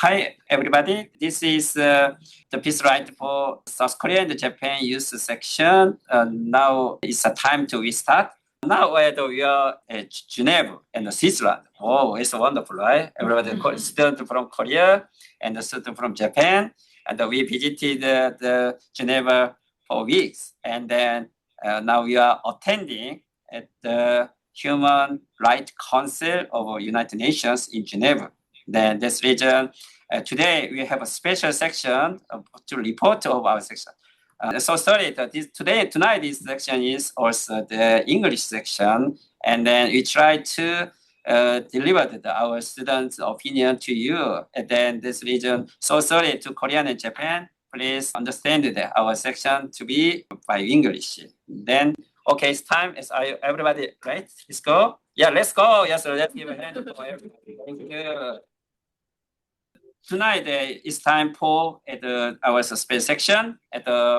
Hi, everybody. This is the piece right for South Korea and Japan youth section. Now it's a time to restart. Now we are at Geneva and Switzerland. Oh, it's wonderful, right? Everybody, student from Korea and the student from Japan. And we visited the Geneva for weeks. And then now we are attending at the Human Rights Council of United Nations in Geneva. Then this region, today we have a special section to report of our section. So sorry that tonight this section is also the English section, and then we try to deliver our students' opinion to you. And then this region, so sorry to Korean and Japan, please understand that our section to be by English. Then, okay, it's time. Everybody right? Let's go. Yeah, let's go. Yes, let's give a hand for everybody. Thank you. Tonight it's time for our special section.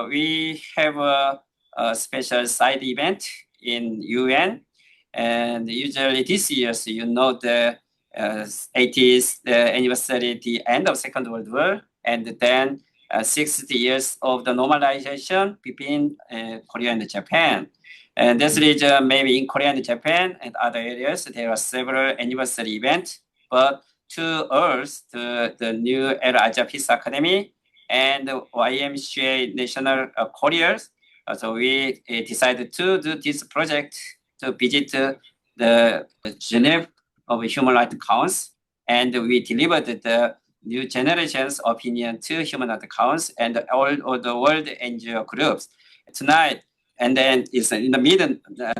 We have a special side event in UN, and usually this year, so you know, the 80th anniversary, the end of Second World War, and then 60 years of the normalization between Korea and Japan. And this region, maybe in Korea and Japan and other areas, there are several anniversary events, but to us, the new El Aja Peace Academy and YMCA National Couriers. So we decided to do this project to visit the Geneva of Human Rights Council, and we delivered the new generation's opinion to Human Rights Council and all of the world NGO groups tonight. And then it's in the middle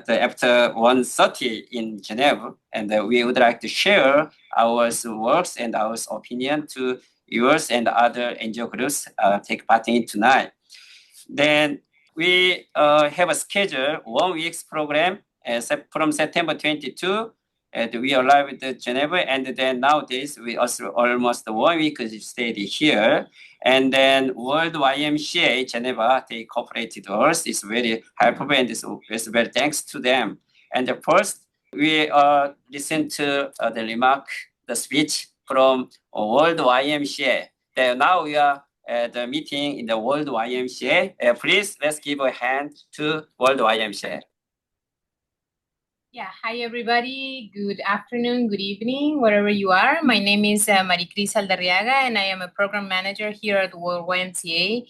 after 1:30 in Geneva, and we would like to share our works and our opinion to yours and other NGO groups take part in tonight. Then we have a schedule 1 week's program from September 22. And we arrived at Geneva, and then nowadays we also almost 1 week stayed here. And then World YMCA Geneva, they cooperated with us. It's very helpful, and it's very thanks to them. And first, we listened to the speech from World YMCA. Now we are at the meeting in the World YMCA. Please, let's give a hand to World YMCA. Yeah, hi everybody. Good afternoon, good evening, wherever you are. My name is Maricris Aldarriaga, and I am a program manager here at World YMCA.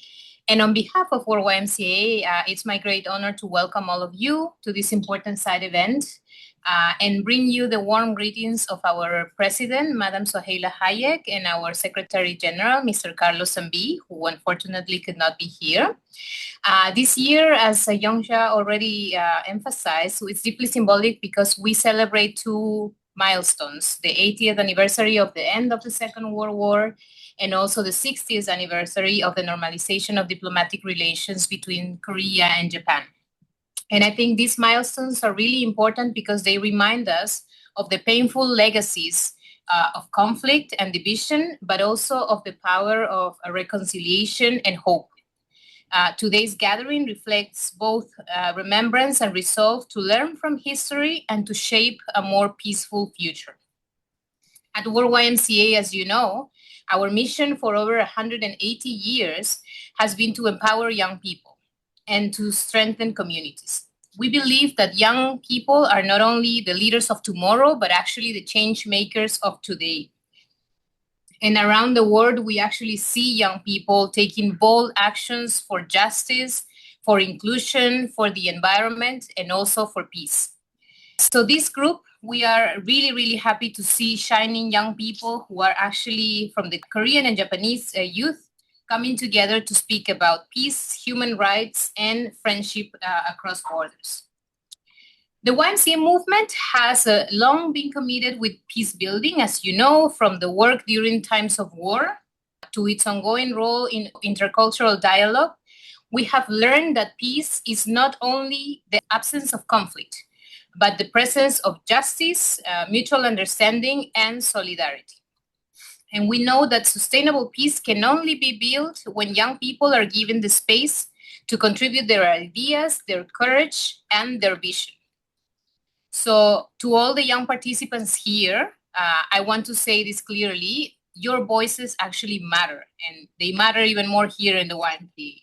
And on behalf of World YMCA, it's my great honor to welcome all of you to this important side event and bring you the warm greetings of our president, Madam Soheila Hayek, and our Secretary General, Mr. Carlos Zambi, who unfortunately could not be here. This year, as Yongsha already emphasized, so it's deeply symbolic because we celebrate two milestones, the 80th anniversary of the end of the Second World War, and also the 60th anniversary of the normalization of diplomatic relations between Korea and Japan. And I think these milestones are really important because they remind us of the painful legacies of conflict and division, but also of the power of reconciliation and hope. Today's gathering reflects both remembrance and resolve to learn from history and to shape a more peaceful future. At World YMCA, as you know, our mission for over 180 years has been to empower young people and to strengthen communities. We believe that young people are not only the leaders of tomorrow, but actually the change makers of today. And around the world, we actually see young people taking bold actions for justice, for inclusion, for the environment, and also for peace. So this group, we are really, really happy to see shining young people who are actually from the Korean and Japanese youth coming together to speak about peace, human rights, and friendship across borders. The YMCA movement has long been committed with peace building, as you know, from the work during times of war to its ongoing role in intercultural dialogue. We have learned that peace is not only the absence of conflict, but the presence of justice, mutual understanding, and solidarity. And we know that sustainable peace can only be built when young people are given the space to contribute their ideas, their courage, and their vision. So to all the young participants here, I want to say this clearly. your voices actually matter, and they matter even more here in the YMCA.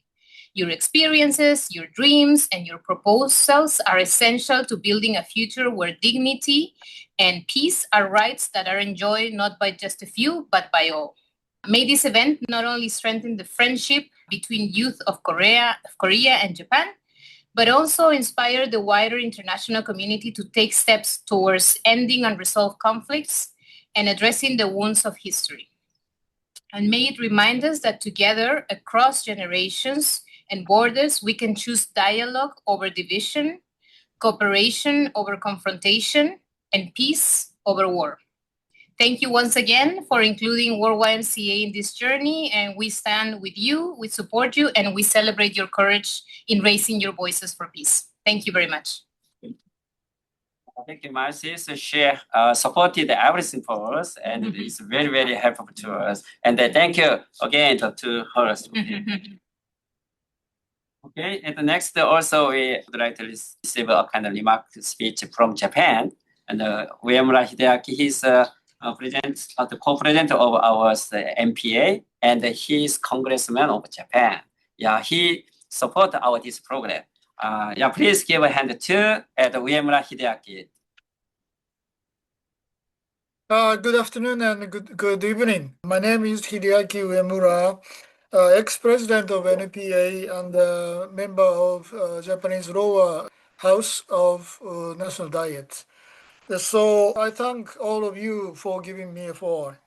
Your experiences, your dreams, and your proposals are essential to building a future where dignity and peace are rights that are enjoyed not by just a few, but by all. May this event not only strengthen the friendship between youth of Korea and Japan, but also inspire the wider international community to take steps towards ending unresolved conflicts and addressing the wounds of history. And may it remind us that together, across generations and borders, we can choose dialogue over division, cooperation over confrontation, and peace over war. Thank you once again for including World YMCA in this journey, and we stand with you, we support you, and we celebrate your courage in raising your voices for peace. Thank you very much. Thank you, Marcy. So she supported everything for us, and it's very, very helpful to us. And thank you again to her. Okay, and next also we would like to receive a kind of remark speech from Japan. And Uemura Hideaki, he's the co-president of our MPA, and he's congressman of Japan. Yeah, he support this program. Yeah, please give a hand to Uemura Hideaki. Good afternoon and good evening. My name is Hideaki Uemura, ex-president of NPA and member of Japanese lower house of National Diet. So I thank all of you for giving me a floor.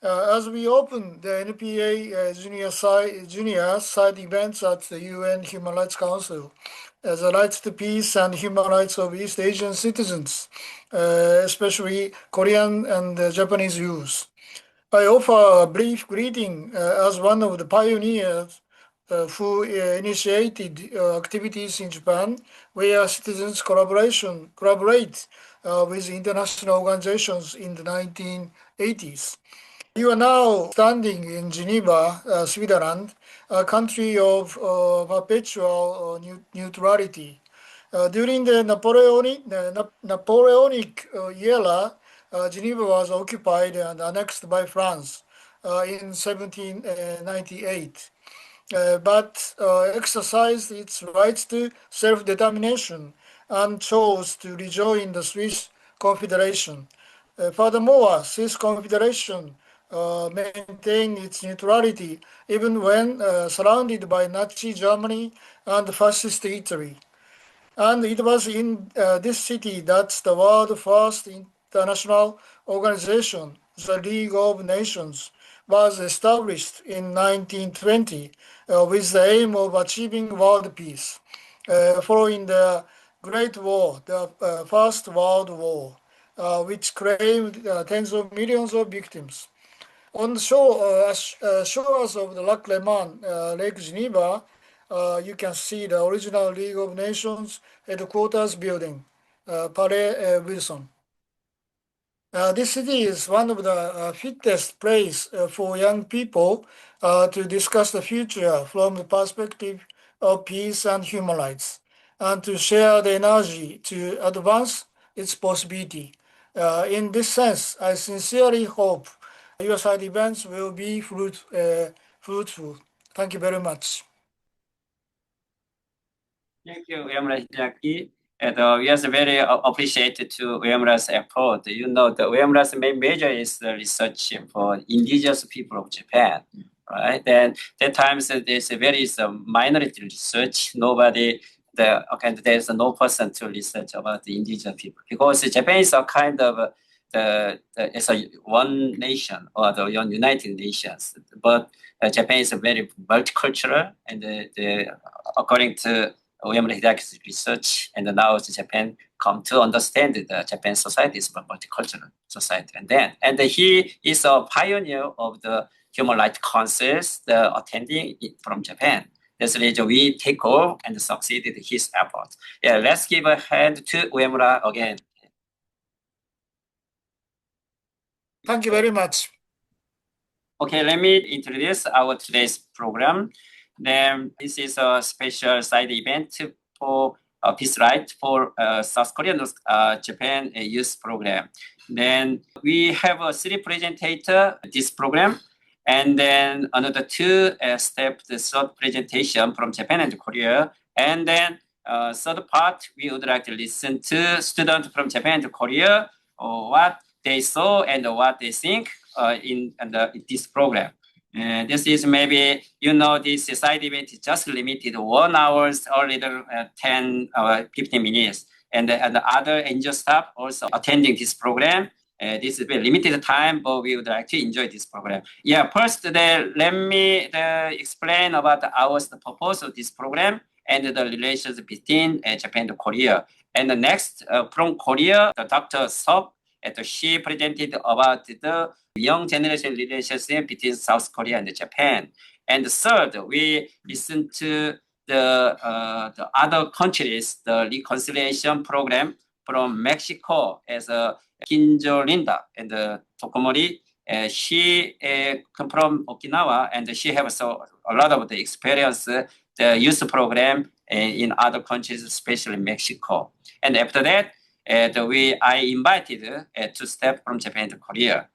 As we open the NPA junior side events at the UN Human Rights Council, the rights to peace and human rights of East Asian citizens, especially Korean and Japanese youth, I offer a brief greeting as one of the pioneers who initiated activities in Japan where citizens collaborate with international organizations in the 1980s. You are now standing in Geneva, Switzerland, a country of perpetual neutrality. During the Napoleonic era, Geneva was occupied and annexed by France in 1798, but exercised its rights to self-determination and chose to rejoin the Swiss Confederation. Furthermore, Swiss Confederation maintained its neutrality even when surrounded by Nazi Germany and fascist Italy. And it was in this city that the world's first international organization, the League of Nations, was established in 1920 with the aim of achieving world peace. Following the Great War, the First World War, which claimed tens of millions of victims. On the shores of the Lac Léman, Lake Geneva, you can see the original League of Nations headquarters building, Palais Wilson. This city is one of the fittest place for young people to discuss the future from the perspective of peace and human rights, and to share the energy to advance its possibility. In this sense, I sincerely hope your side events will be fruitful. Thank you very much. Thank you, Uemura Hideaki. And we are very appreciated to Uemura's effort. You know, the Uemura's main major is the research for indigenous people of Japan, right? Then at times there's a very minority research. There's no person to research about the indigenous people, because Japan is a kind of it's a one nation, or the United Nations, but Japan is a very multicultural, and according to Uemura Hideaki's research, and now Japan come to understand that Japan society is a multicultural society. And he is a pioneer of the human rights councils attending from Japan. That's the reason we take over and succeeded his effort. Yeah, let's give a hand to Uemura again. Thank you very much. Okay, let me introduce our today's program. Then this is a special side event for peace right for South Korea and Japan youth program. Then we have a 3 presentator this program, and then another 2 step the third presentation from Japan and Korea, and then third part we would like to listen to students from Japan and Korea what they saw and what they think in this program. This is maybe, this side event is just limited 1 hour or little 10 or 15 minutes. And the other NGO staff also attending this program. This is a very limited time, but we would like to enjoy this program. Yeah, first, let me explain about the purpose of this program and the relations between Japan and Korea. And the next, from Korea, Dr. Seop, she presented about the young generation relationship between South Korea and Japan. And third, we listened to the other countries, the reconciliation program from Mexico as Kinjo Linda and Tokomori. She come from Okinawa, and she has a lot of the experience, the youth program in other countries, especially Mexico. And after that, I invited 2 staff from Japan to Korea.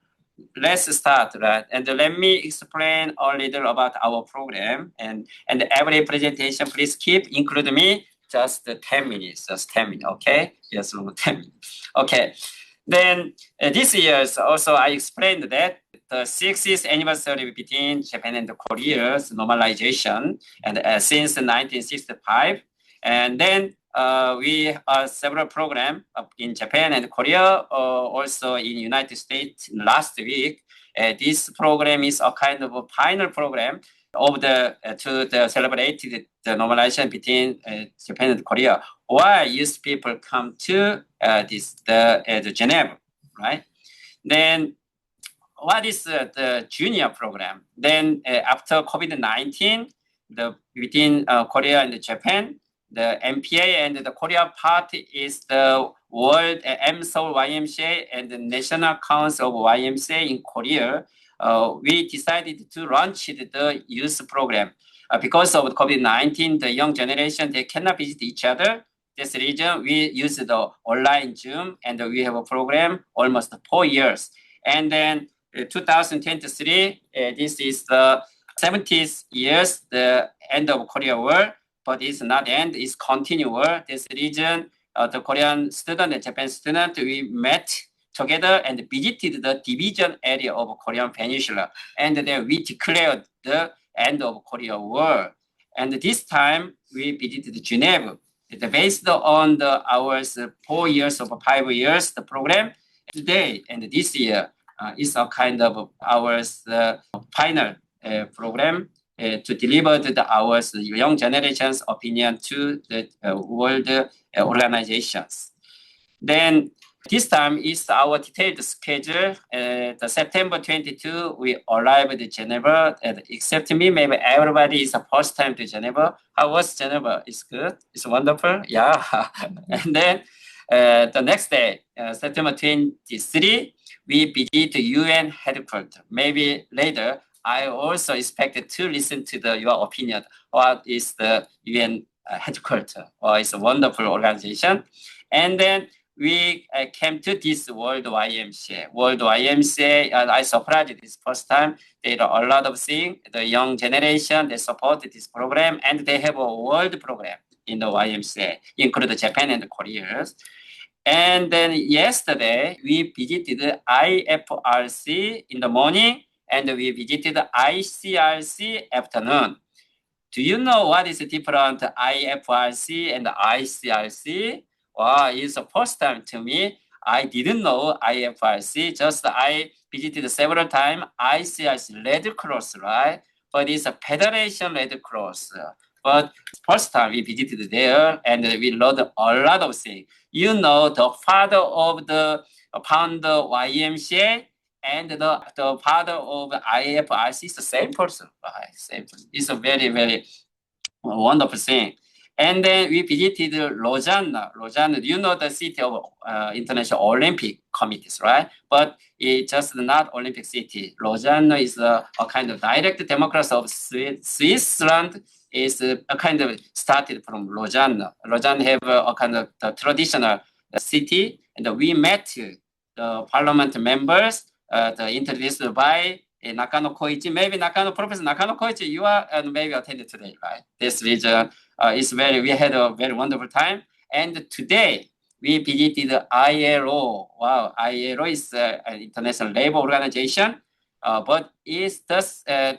Let's start, right? And let me explain a little about our program. And every presentation, please include me just 10 minutes, okay? Yes, 10 minutes. Okay. Then this year also I explained that the 60th anniversary between Japan and Korea's normalization, and since 1965, and then we have several programs in Japan and Korea, also in United States last week. This program is a kind of a final program of to celebrate the normalization between Japan and Korea. Why youth people come to the Geneva, right? Then what is the junior program? Then after COVID-19, between Korea and Japan, the MPA and the Korea part is the World MSO YMCA and the National Council of YMCA in Korea. We decided to launch the youth program. Because of COVID-19, the young generation, they cannot visit each other. This reason, we use the online Zoom, and we have a program almost 4 years. And then 2023, this is the 70th years, the end of Korea War. But it's not end, it's continual. This region, the Korean student and Japanese student, we met together and visited the division area of Korean Peninsula. And then we declared the end of Korea War. And this time we visited Geneva. Based on our 4 years or 5 years, the program today and this year is a kind of our final program to deliver our young generation's opinion to the world organizations. Then this time is our detailed schedule. The September 22, we arrived at Geneva. Except me, maybe everybody is the first time to Geneva. How was Geneva? It's good. It's wonderful. Yeah. And then the next day, September 23, we visit the UN headquarters. Maybe later, I also expected to listen to your opinion. What is the UN headquarters? Well, it's a wonderful organization. And then we came to this World YMCA. World YMCA, I surprised this first time. They do a lot of things. The young generation, they support this program, and they have a world program in the YMCA, including Japan and Korea. And then yesterday, we visited IFRC in the morning, and we visited ICRC afternoon. Do you know what is the difference IFRC and ICRC? Wow, it's the first time to me. I didn't know IFRC, just I visited several times ICRC Red Cross, right? But it's a Federation Red Cross. But first time we visited there, and we learned a lot of things. You know, the father of the founder YMCA and the father of IFRC is the same person, right? Same person. It's a very, very wonderful thing. And then we visited Lausanne. Lausanne, you know the city of International Olympic Committees, right? But it's just not Olympic city. Lausanne is a kind of direct democracy of Switzerland, is a kind of started from Lausanne. Lausanne have a kind of the traditional city, and we met the parliament members introduced by Nakano Koichi. Maybe Professor Nakano Koichi, you are maybe attended today, right? This region we had a very wonderful time. And today we visited the ILO. Wow, ILO is an international labor organization, but its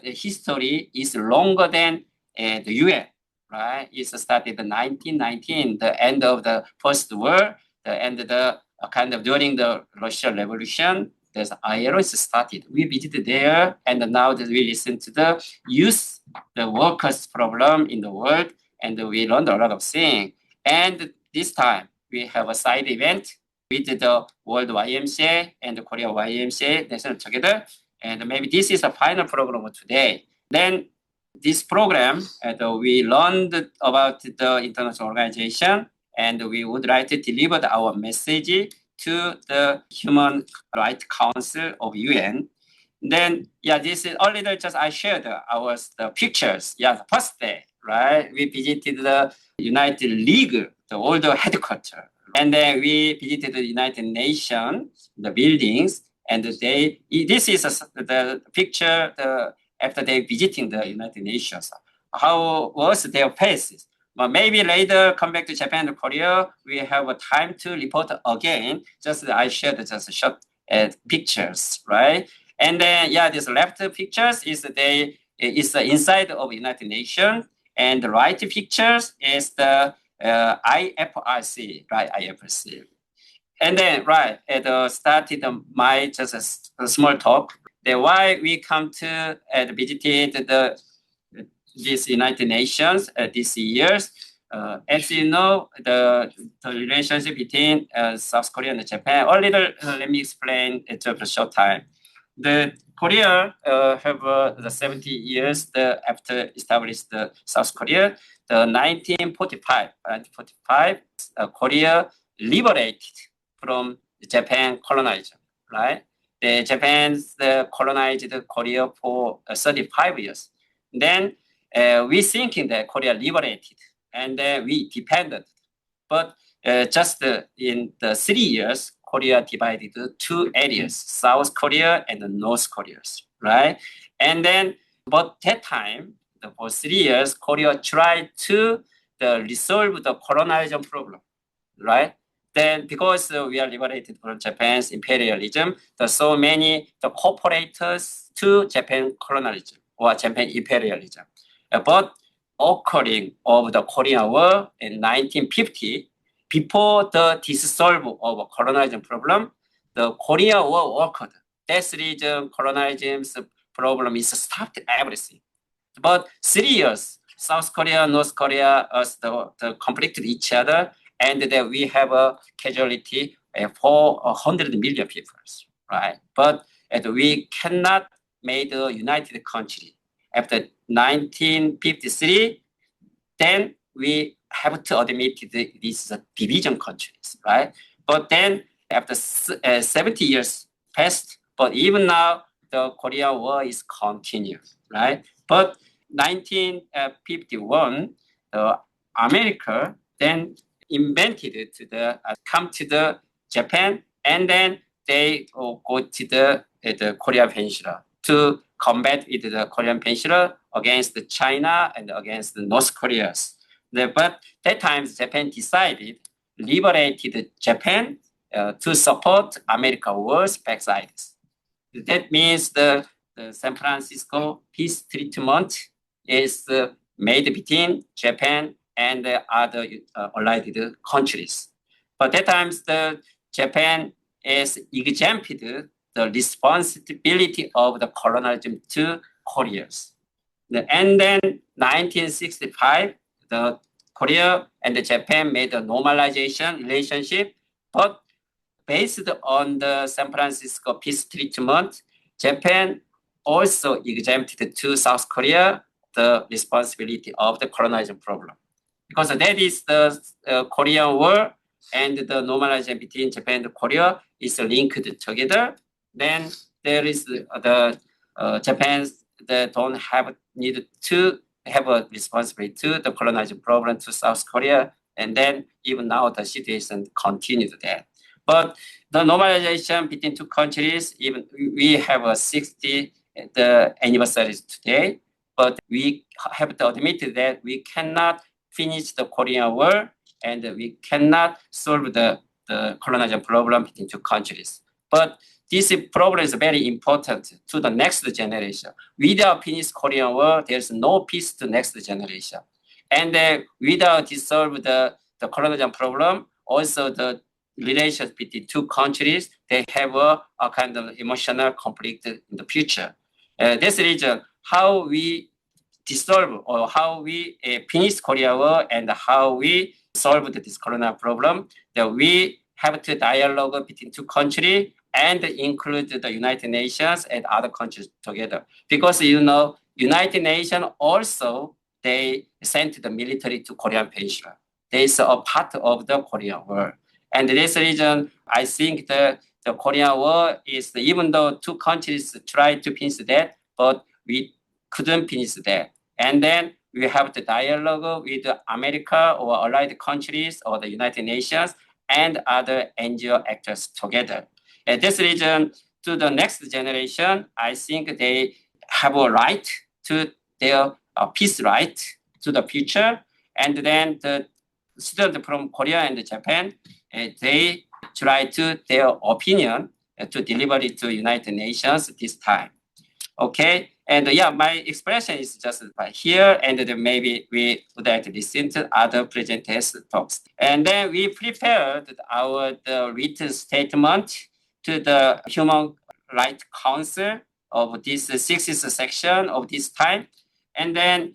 history is longer than the UN, right? It started in 1919, the end of the First War, the end of the kind of during the Russian Revolution. There's ILO is started. We visited there, and now that we listen to the youth, the workers' problem in the world, and we learned a lot of things. And this time we have a side event with the World YMCA and the Korea YMCA national together. And maybe this is the final program of today. Then this program, we learned about the international organization, and we would like to deliver our message to the Human Rights Council of UN. Then, this is a little just I shared the pictures. The first day, right? We visited the United League, the old headquarters. And then we visited the United Nations, the buildings, and this is the picture after they visiting the United Nations. How was their faces? But maybe later come back to Japan and Korea, we have a time to report again. Just I shared just short pictures, right? And then this left pictures is the inside of United Nations, and the right pictures is the IFRC, right? IFRC. And then started my just a small talk. Then why we come to visited these United Nations this years. As you know, the relationship between South Korea and Japan. A little, let me explain it for a short time. The Korea have the 70 years after established the South Korea. The 1945, Korea liberated from Japan colonization, right? The Japan's colonized Korea for 35 years. Then we thinking that Korea liberated, and we depended. But just in the 3 years, Korea divided two areas, South Korea and North Korea, right? And then, but that time, for 3 years, Korea tried to resolve the colonialism problem, right? Then, because we are liberated from Japan's imperialism, there's so many cooperators to Japan colonialism or Japan imperialism. But occurring of the Korean War in 1950, before the dissolve of colonialism problem, the Korean War occurred. That's the reason colonialism's problem is stopped everything. But 3 years, South Korea, North Korea, the conflicted each other, and then we have a casualty for 100 million people, right? But we cannot make a united country. After 1953, then we have to admit these division countries, right? But then after 70 years passed, but even now the Korean War is continued, right? But 1951, America then invented to come to the Japan, and then they go to the Korean Peninsula to combat with the Korean Peninsula against China and against the North Korea. But that time Japan decided liberated Japan to support America war's backside. That means the San Francisco peace treatment is made between Japan and the other allied countries. But that time the Japan is exempted the responsibility of the colonialism to Koreans. And then 1965, the Korea and the Japan made a normalization relationship, but based on the San Francisco peace treatment, Japan also exempted to South Korea the responsibility of the colonialism problem. Because that is the Korean War, and the normalization between Japan and Korea is linked together. Then there is the Japan that don't have need to have a responsibility to the colonizing problem to South Korea. And then even now the situation continued there. But the normalization between two countries, even we have a 60 the anniversaries today, but we have to admit that we cannot finish the Korean War and we cannot solve the colonization problem between two countries. But this problem is very important to the next generation. Without finished Korean War, there's no peace to next generation. And without dissolve the colonization problem, also the relations between two countries, they have a kind of emotional conflict in the future. That's the reason how we dissolve or how we finish Korea War and how we solve this colonial problem, that we have to dialogue between two countries and include the United Nations and other countries together. Because, United Nations also, they sent the military to Korean Peninsula. They are a part of the Korean War. And this reason, I think the Korean War is, even though two countries tried to finish that, but we couldn't finish that. And then we have to dialogue with America or allied countries or the United Nations and other NGO actors together. And this reason, to the next generation, I think they have a right to their peace right to the future. And then the students from Korea and Japan, they try to their opinion to deliver it to United Nations this time. Okay, and my expression is just by here, and then maybe we would like to listen to other presenters' talks. And then we prepared our written statement to the Human Rights Council of this 60th section of this time. And then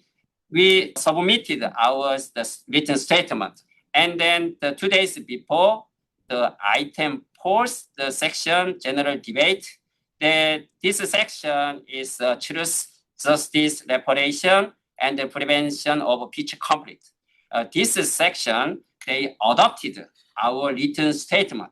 we submitted our written statement. And then 2 days before, the item post the section general debate. This section is truth, justice, reparation, and the prevention of future conflict. This section, they adopted our written statement.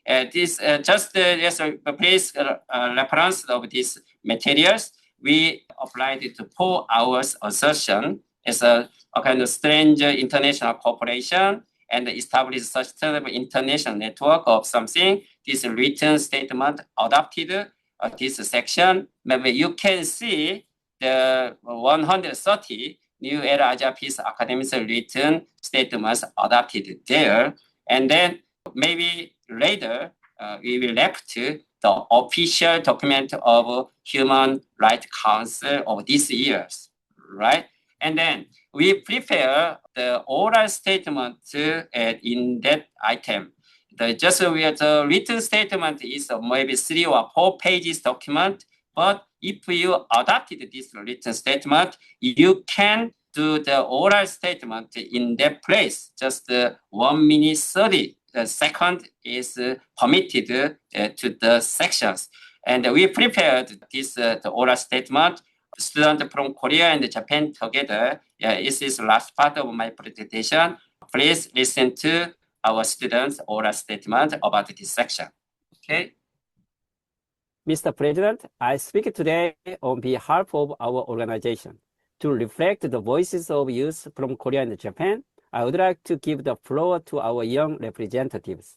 This just as a place reference of these materials, we applied it to 4 hours assertion as a kind of strange international cooperation and establish sustainable international network of something. This written statement adopted this section. Maybe you can see the 130 New Era Asia Peace Academy's written statements adopted there. And then maybe later we will left to the official document of Human Rights Council of these years, right? And then we prepare the oral statement in that item. The written statement is maybe 3 or 4 pages document, but if you adopted this written statement, you can do the oral statement in that place. Just 1 minute 30 second is permitted to the sections. And we prepared this the oral statement. Students from Korea and Japan together. This is the last part of my presentation. Please listen to our students' oral statement about this section. Okay. Mr. President, I speak today on behalf of our organization. To reflect the voices of youth from Korea and Japan, I would like to give the floor to our young representatives.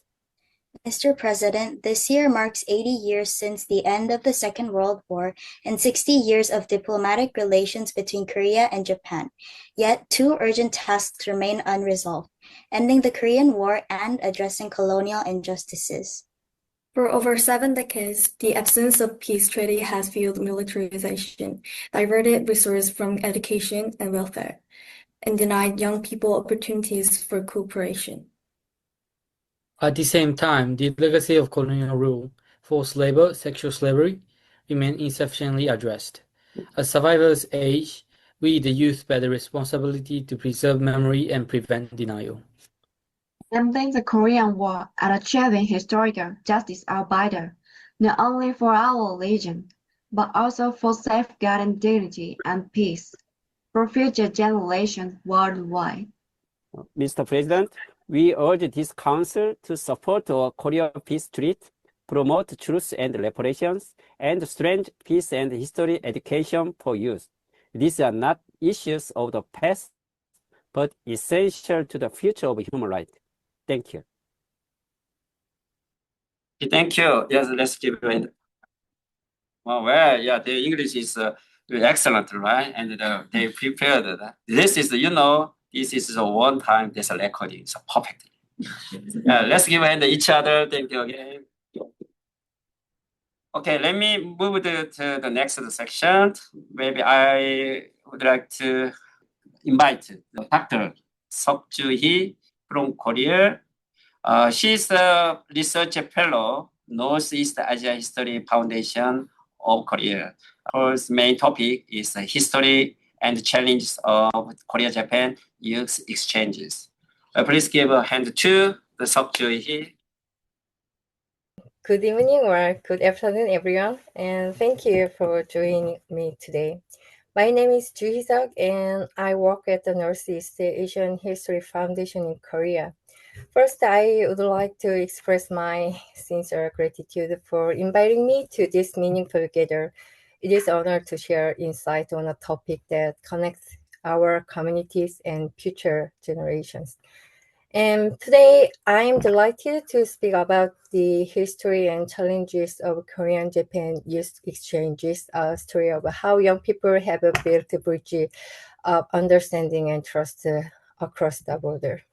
Mr. President, this year marks 80 years since the end of the Second World War and 60 years of diplomatic relations between Korea and Japan. Yet, 2 urgent tasks remain unresolved: ending the Korean War and addressing colonial injustices. For over 7 decades, the absence of peace treaty has fueled militarization, diverted resources from education and welfare, and denied young people opportunities for cooperation. At the same time, the legacy of colonial rule, forced labor, sexual slavery, remain insufficiently addressed. As survivors age, we, the youth, bear the responsibility to preserve memory and prevent denial. Ending the Korean War and achieving historical justice are vital, not only for our region, but also for safeguarding dignity and peace for future generations worldwide. Mr. President, we urge this Council to support our Korea Peace Treaty, promote truth and reparations, and strengthen peace and history education for youth. These are not issues of the past, but essential to the future of human rights. Thank you. Thank you. Yes, let's give it. Well, yeah, the English is really excellent, right? And they prepared. This is, this is the one time this recording, so perfect. Let's give hand to each other. Thank you again. Okay, let me move to the next section. Maybe I would like to invite Dr. Seok-ju-hee from Korea. She's a research fellow, Northeast Asia History Foundation of Korea. Her main topic is history and challenges of Korea-Japan youth exchanges. Please give a hand to the Seok-ju-hee. Good evening or good afternoon, everyone, and thank you for joining me today. My name is Ju Hee-seok, and I work at the Northeast Asian History Foundation in Korea. First, I would like to express my sincere gratitude for inviting me to this meaningful gather. It is an honor to share insight on a topic that connects our communities and future generations. And today, I'm delighted to speak about the history and challenges of Korean-Japan youth exchanges, a story of how young people have built a bridge of understanding and trust across the border.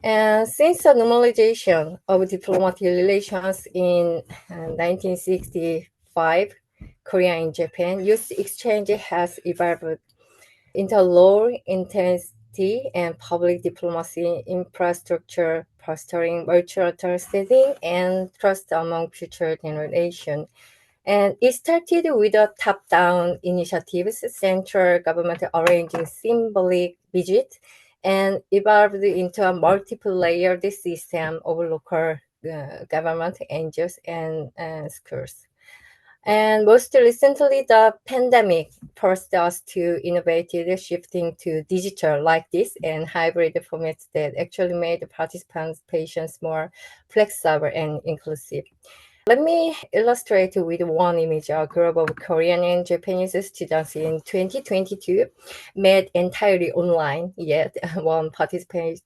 And since the normalization of diplomatic relations in 1965, Korea and Japan youth exchange has evolved into low intensity and public diplomacy infrastructure, fostering mutual understanding and trust among future generations. And it started with a top-down initiatives, central government arranging symbolic visits, and evolved into a multiple-layered system of local government, NGOs, and schools. And most recently, the pandemic forced us to innovate, shifting to digital like this and hybrid formats that actually made participants more flexible and inclusive. Let me illustrate with one image. A group of Korean and Japanese students in 2022 met entirely online, yet one participant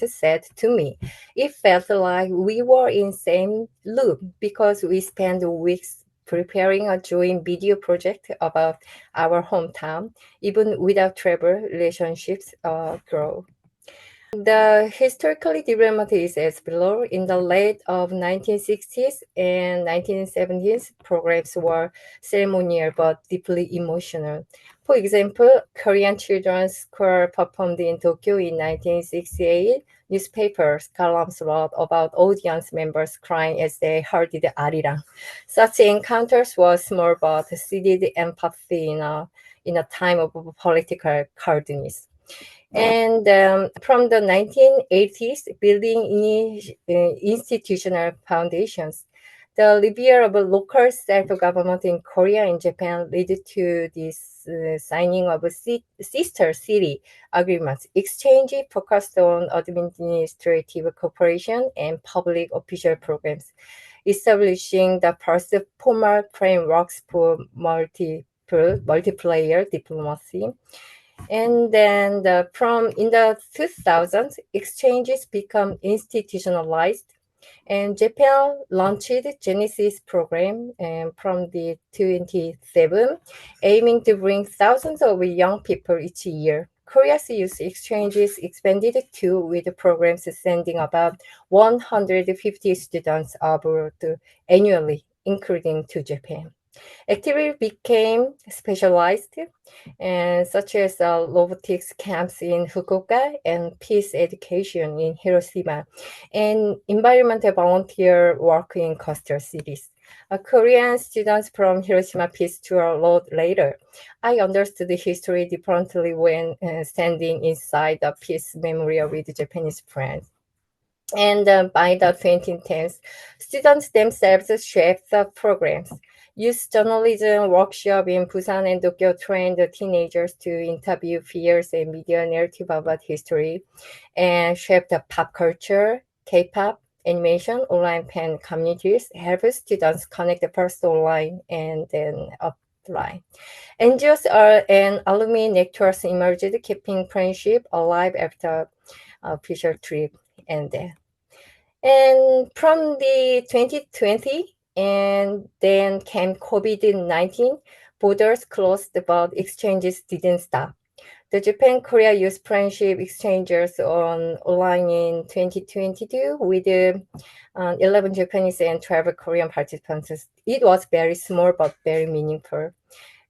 said to me, it felt like we were in same loop because we spent weeks preparing a joint video project about our hometown. Even without travel, relationships grow. The historically development is as below. In the late of 1960s and 1970s, programs were ceremonial but deeply emotional. For example, Korean children's choir performed in Tokyo in 1968. Newspapers columns wrote about audience members crying as they heard the arirang. Such encounters were small but seeded empathy in a time of political coldness. And from the 1980s, building institutional foundations, the revival of local self-government in Korea and Japan led to this signing of sister city agreements. Exchange focused on administrative cooperation and public official programs, establishing the first formal frameworks for multiplayer diplomacy. And then in the 2000s, exchanges become institutionalized, and Japan launched Genesis program from the 27, aiming to bring thousands of young people each year. Korea's youth exchanges expanded too, with programs sending about 150 students abroad annually, including to Japan. Activities became specialized, such as robotics camps in Fukuoka and peace education in Hiroshima, and environmental volunteer work in coastal cities. Korean students from Hiroshima Peace Tour wrote later, I understood the history differently when standing inside the peace memorial with Japanese friends. And by the 2010s, students themselves shaped the programs. Youth journalism workshop in Busan and Tokyo trained teenagers to interview fears and media narrative about history, and shaped pop culture, K-pop, animation, online fan communities, help students connect first online and then line. NGOs and alumni networks emerged, keeping friendship alive after official trip ended. And from the 2020, and then came COVID-19, borders closed, but exchanges didn't stop. The Japan-Korea Youth Friendship Exchanges online in 2022 with 11 Japanese and 12 Korean participants. It was very small but very meaningful.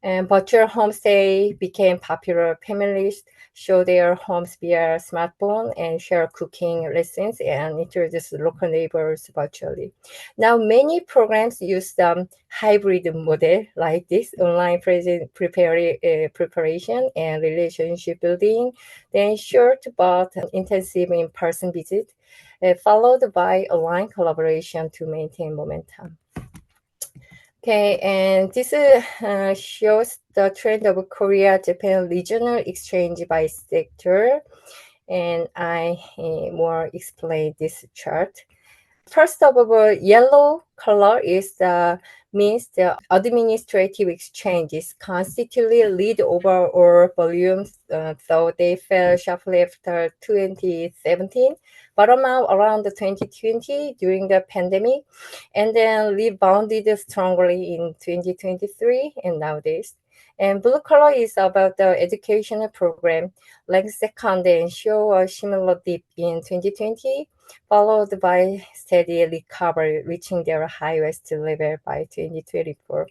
And virtual homestay became popular. Families show their homes via smartphone and share cooking lessons and introduce local neighbors virtually. Now, many programs use the hybrid model like this: online preparation and relationship building, then short but intensive in-person visit, followed by online collaboration to maintain momentum. Okay, and this shows the trend of Korea-Japan regional exchange by sector, and I more explain this chart. First of all, yellow color means the administrative exchanges constantly lead overall volumes, though they fell sharply after 2017, bottom out around 2020 during the pandemic, and then rebounded strongly in 2023 and nowadays. And blue color is about the educational program, like second, and show a similar dip in 2020, followed by steady recovery, reaching their highest level by 2024.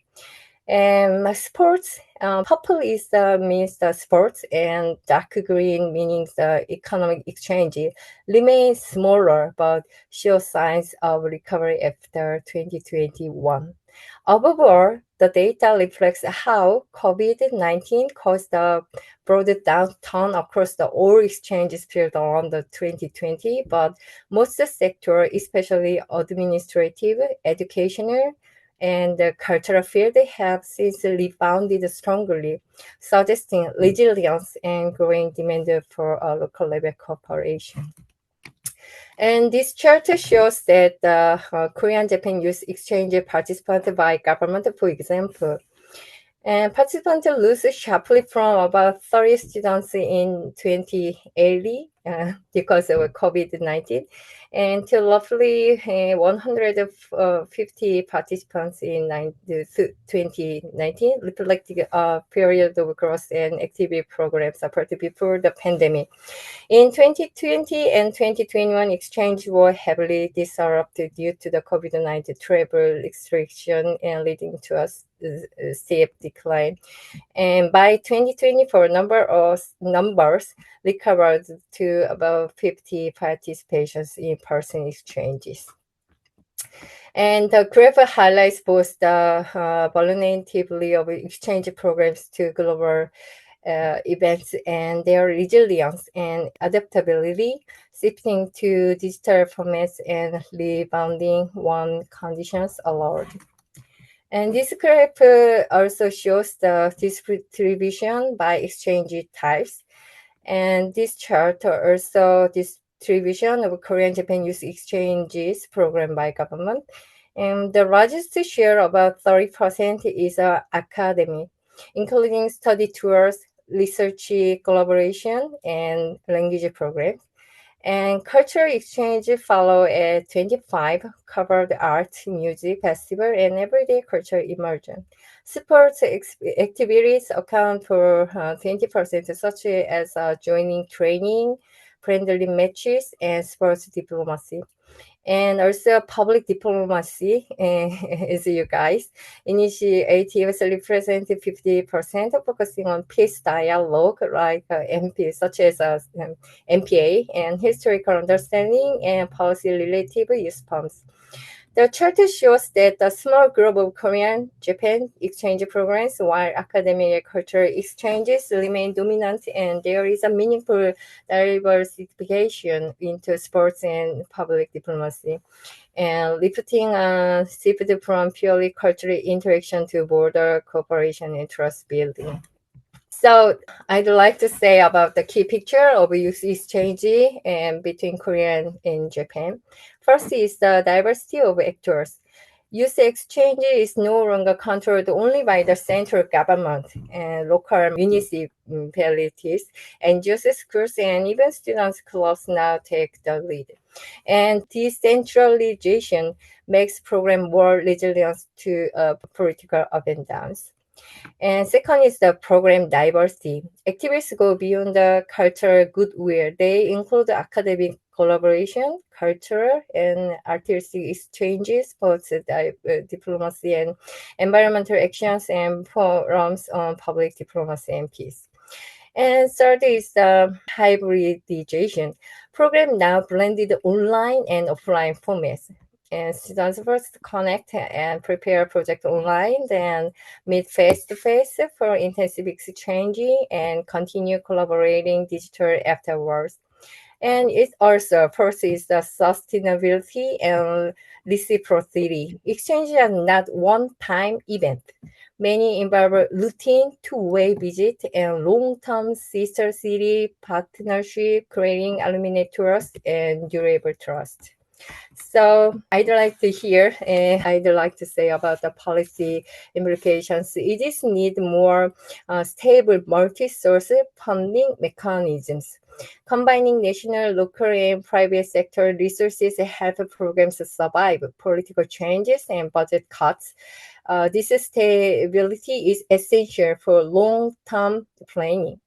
And sports, purple means the sports, and dark green meaning the economic exchange remains smaller but show signs of recovery after 2021. Overall, the data reflects how COVID-19 caused a broad downturn across the all exchanges period around 2020, but most sectors, especially administrative, educational, and the cultural field, have since rebounded strongly, suggesting resilience and growing demand for a local level cooperation. And this chart shows that the Korean-Japan Youth Exchange participants by government, for example. And participants lose sharply from about 30 students in 2080 because of COVID-19, and to roughly 150 participants in 2019, reflecting a period of growth and activity program support before the pandemic. In 2020 and 2021, exchange were heavily disrupted due to the COVID-19 travel restriction and leading to a steep decline. And by 2024, numbers recovered to about 50 participations in person exchanges. And the graph highlights both the vulnerability of exchange programs to global events and their resilience and adaptability, shifting to digital formats and rebounding when conditions allowed. And this graph also shows the distribution by exchange types. And this chart also distribution of Korean-Japan Youth Exchanges program by government. And the largest share, about 30%, is academy, including study tours, research collaboration, and language programs. And cultural exchange follow at 25, covered art, music, festival, and everyday cultural immersion. Sports activities account for 20%, such as joining training, friendly matches, and sports diplomacy. And also public diplomacy, as you guys, initiatives represent 50%, focusing on peace dialogue, like MP, such as MPA, and historical understanding and policy-related youth forms. The chart shows that the small group of Korean-Japan exchange programs, while academic cultural exchanges remain dominant, and there is a meaningful diversification into sports and public diplomacy, and lifting a shift from purely cultural interaction to broader cooperation and trust building. So I'd like to say about the key picture of youth exchange between Korea and Japan. First is the diversity of actors. Youth exchange is no longer controlled only by the central government and local municipalities, NGOs, schools, and even students' clubs now take the lead. And decentralization makes program more resilient to political up and downs. And second is the program diversity. Activities go beyond the cultural goodwill. They include academic collaboration, cultural and artistic exchanges, sports, diplomacy, and environmental actions, and forums on public diplomacy and peace. And third is the hybridization. Program now blended online and offline formats. And students first connect and prepare project online, then meet face-to-face for intensive exchange and continue collaborating digital afterwards. And it also pursues the sustainability and reciprocity. Exchanges are not one-time event. Many involve routine two-way visit and long-term sister city partnership, creating alumni trust and durable trust. So I'd like to hear, I'd like to say about the policy implications. It is need more stable multi-source funding mechanisms. Combining national, local, and private sector resources help programs survive political changes and budget cuts. This stability is essential for long-term planning.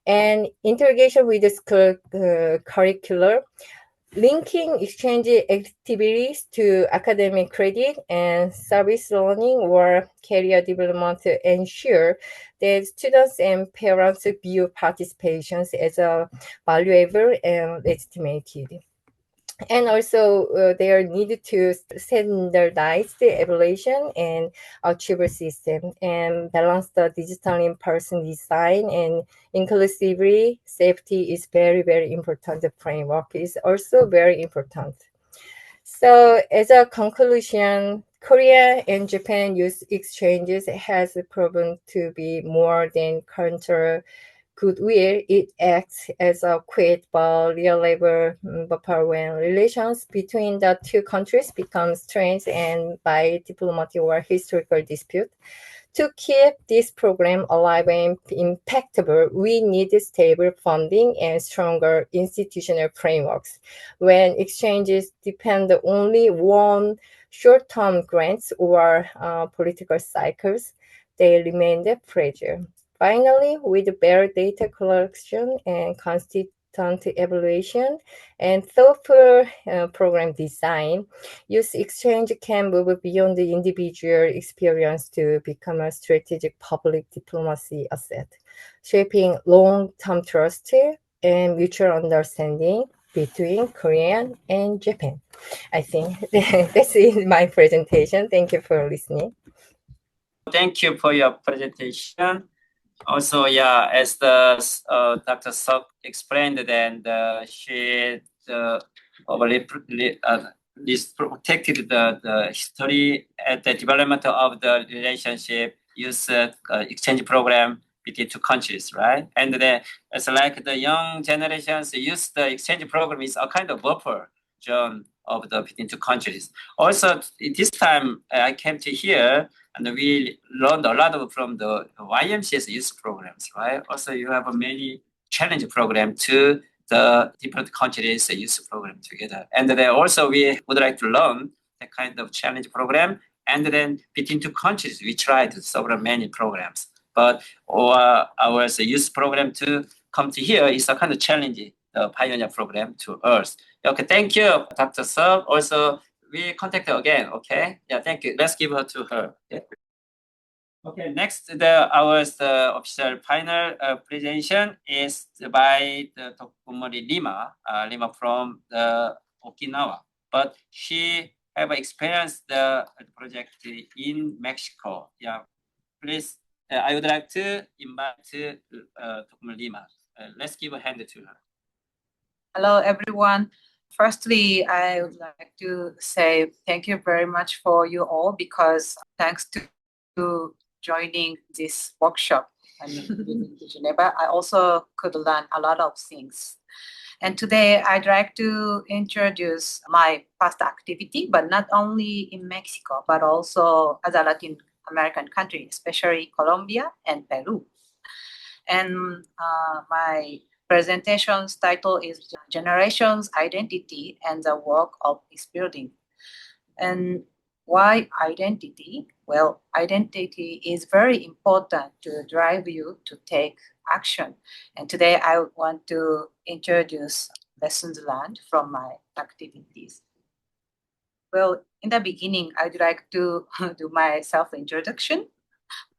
And integration with the school curricular, linking exchange activities to academic credit and service learning or career development to ensure that students and parents view participations as a valuable and legitimated. And also, they are needed to standardize the evaluation and achievement system and balance the digital in-person design and inclusivity. Safety is very, very important. The framework is also very important. So as a conclusion, Korea and Japan youth exchanges has proven to be more than cultural goodwill. It acts as a quick but reliable buffer when relations between the two countries become strained and by diplomatic or historical dispute. To keep this program alive and impactful, we need stable funding and stronger institutional frameworks. When exchanges depend only on short-term grants or political cycles, they remain fragile. Finally, with better data collection and consistent evaluation and thoughtful program design, youth exchange can move beyond the individual experience to become a strategic public diplomacy asset, shaping long-term trust and mutual understanding between Korea and Japan. I think this is my presentation. Thank you for listening. Thank you for your presentation. Also, yeah, as the Dr. Sok explained, then she protected the history and the development of the relationship, youth exchange program between two countries, right? And then it's like the young generations use the exchange program is a kind of buffer zone of the between two countries. Also, this time I came to here and we learned a lot from the YMCA's youth programs, right? Also, you have many challenge program to the different countries youth program together. And then also we would like to learn the kind of challenge program. And then between two countries, we tried several many programs. But our youth program to come to here is a kind of challenge, the pioneer program to us. Okay, thank you, Dr. Sub. Also, we contact her again, okay? Yeah, thank you. Let's give her to her. Yeah. Okay, next, our official final presentation is by the Tokumori Lima from the Okinawa. But she have experienced the project in Mexico. Yeah, please, I would like to invite Tokumori Lima. Let's give a hand to her. Hello, everyone. Firstly, I would like to say thank you very much for you all, because thanks to joining this workshop in Geneva, I also could learn a lot of things. And today I'd like to introduce my past activity, but not only in Mexico, but also other Latin American countries, especially Colombia and Peru. And my presentation's title is Generations, Identity, and the Work of Peace Building. And why identity? Well, identity is very important to drive you to take action. And today I want to introduce lessons learned from my activities. Well, in the beginning, I'd like to do my self-introduction.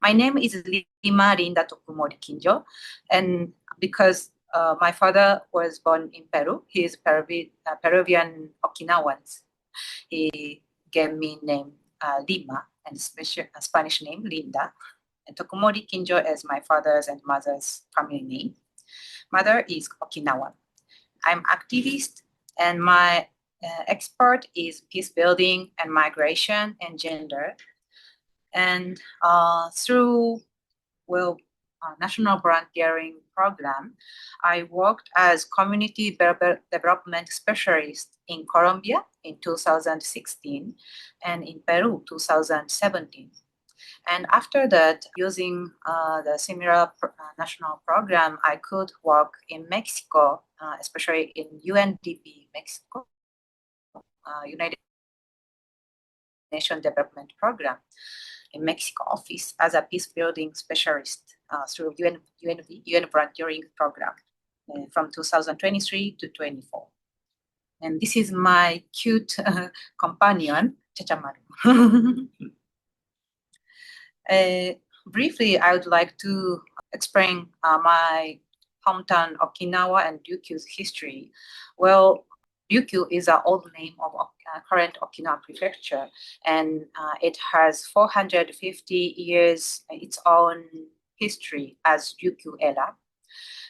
My name is Lima Linda Tokumori Kinjo, and because my father was born in Peru, he is Peruvian Okinawan. He gave me name Lima and Spanish name Linda, and Tokumori Kinjo as my father's and mother's family name. Mother is Okinawan. I'm activist, and my expert is peace building and migration and gender. And through national volunteering program, I worked as community development specialist in Colombia in 2016 and in Peru 2017. And after that, using the similar national program, I could work in Mexico, especially in UNDP Mexico, United Nations Development Program in Mexico office as a peace building specialist through UN volunteering program from 2023 to 24. And this is my cute companion, Chachamaru. Briefly, I would like to explain my hometown Okinawa and Ryukyu's history. Well, Ryukyu is an old name of current Okinawa prefecture, and it has 450 years its own history as Ryukyu era.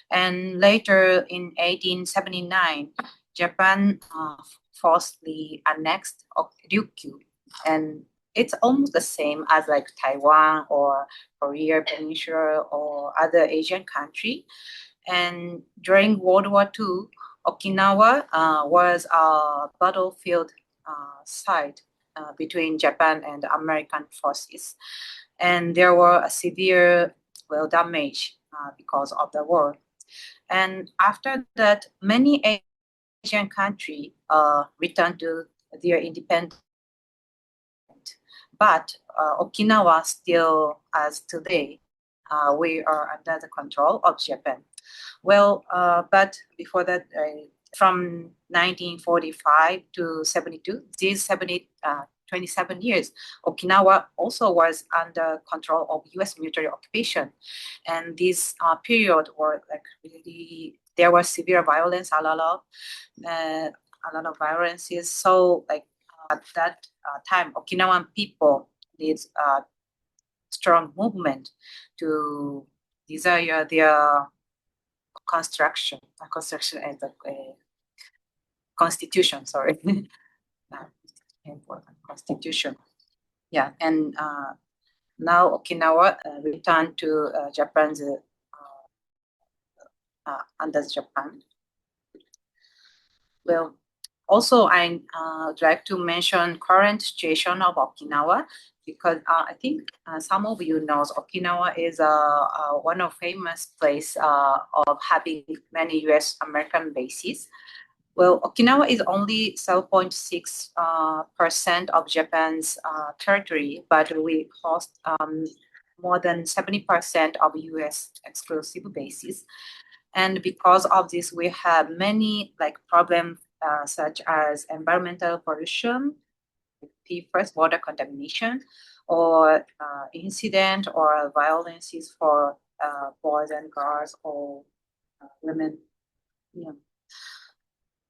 And later in 1879, Japan forcibly annexed Ryukyu, and it's almost the same as like Taiwan or Korea Peninsula or other Asian country. And during World War II, Okinawa was a battlefield site between Japan and American forces. And there were a severe damage because of the war. And after that, many Asian countries returned to their independence. But Okinawa still, as today, we are under the control of Japan. Well, but before that, from 1945 to 72, these 27 years, Okinawa also was under control of U.S. military occupation. And this period were like really, there was severe violence, a lot of violences. So like at that time, Okinawan people did a strong movement to desire their construction and the constitution, sorry. Important constitution. Yeah, and now Okinawa returned to Japan's under Japan. Well, also I would like to mention current situation of Okinawa, because I think some of you knows Okinawa is one of famous place of having many U.S. American bases. Well, Okinawa is only 7.6% of Japan's territory, but we host more than 70% of U.S. exclusive bases. And because of this, we have many like problems such as environmental pollution, PFAS, water contamination, or incident or violences for boys and girls or women. Yeah.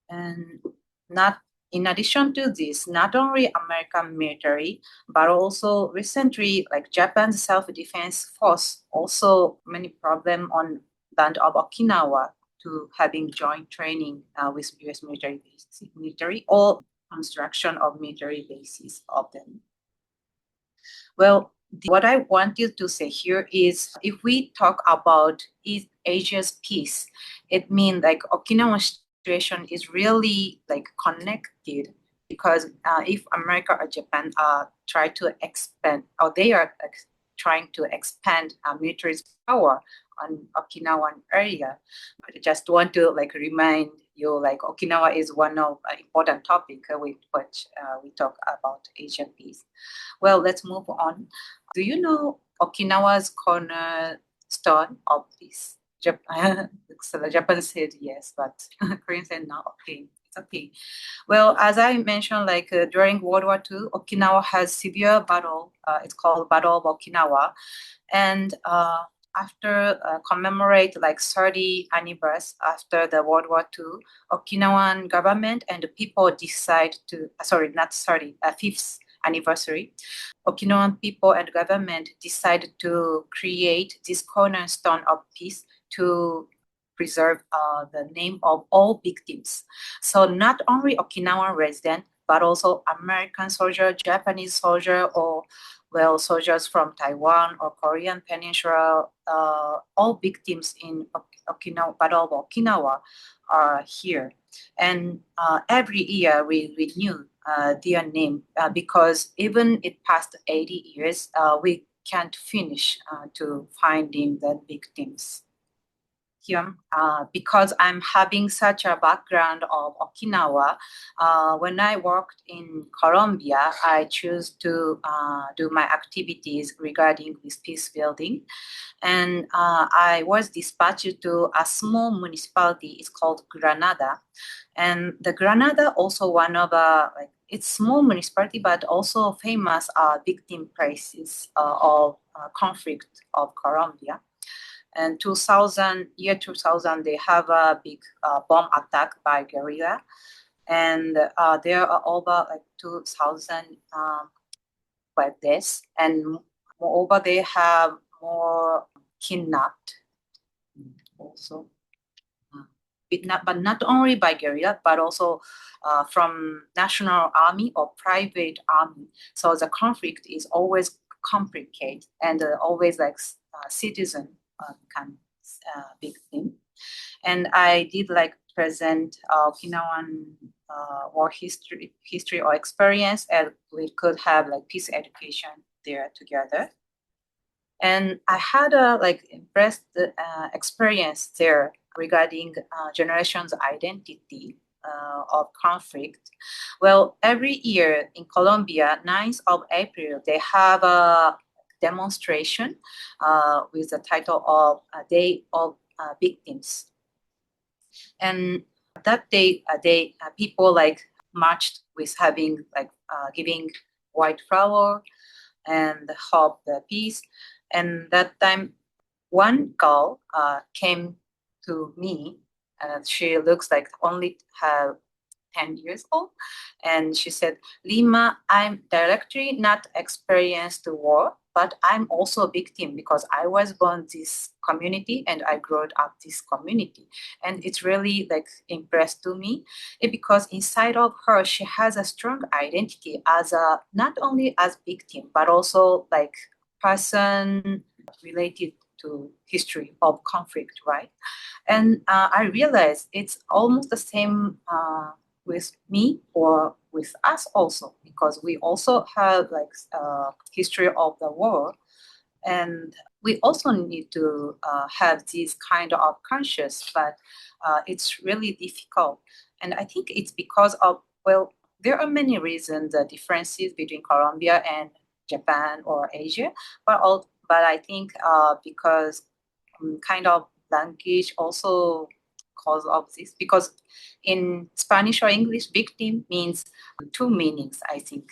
And not in addition to this, not only American military, but also recently, like Japan's self-defense force, also many problem on land of Okinawa to having joint training with U.S. military or construction of military bases of them. Well, what I wanted to say here is if we talk about East Asia's peace, it means like Okinawa situation is really like connected, because if America or Japan try to expand, or they are trying to expand military power on Okinawan area, I just want to like remind you, like Okinawa is one of important topic which we talk about Asian peace. Well, let's move on. Do you know Okinawa's cornerstone of peace? Japan, so Japan said yes, but Korean said no. Okay, it's okay. Well, as I mentioned, like during World War II, Okinawa has severe battle. It's called Battle of Okinawa, and after commemorate like 30 anniversary after the World War II, Okinawan government and the people decide to, sorry, not 30, 5th anniversary, Okinawan people and government decided to create this cornerstone of peace to preserve the name of all victims. So not only Okinawan resident, but also American soldier, Japanese soldier, or well, soldiers from Taiwan or Korean Peninsula, all victims in Okinawa, Battle of Okinawa are here. And every year we renew their name because even it passed 80 years, we can't finish to finding the victims. Here, because I'm having such a background of Okinawa, when I worked in Colombia, I chose to do my activities regarding this peace building. And I was dispatched to a small municipality, it's called Granada. And the Granada also one of like it's small municipality, but also famous victim places of conflict of Colombia. And 2000, they have a big bomb attack by guerrilla. And there are over like 2,000 deaths. And moreover, they have more kidnapped also. But not only by guerrilla, but also from national army or private army. So the conflict is always complicated and always like citizen become victim. And I did like present Okinawan war history or experience, and we could have like peace education there together. And I had a like impressed experience there regarding generations' identity of conflict. Well, every year in Colombia, 9th of April, they have a demonstration with the title of Day of Victims. And that day, people like marched with having like giving white flower and hope the peace. And that time, one girl came to me, and she looks like only have 10 years old, and she said, "Lima, I'm directly not experienced the war, but I'm also a victim because I was born this community and I grew up this community." And it's really like impressed to me because inside of her, she has a strong identity as a not only as victim, but also like person related to history of conflict, right? And I realized it's almost the same with me or with us also, because we also have like history of the war, and we also need to have this kind of conscious, but it's really difficult. And I think it's because of, well, there are many reasons, the differences between Colombia and Japan or Asia, but I think because kind of language also cause of this, because in Spanish or English, victim means two meanings, I think.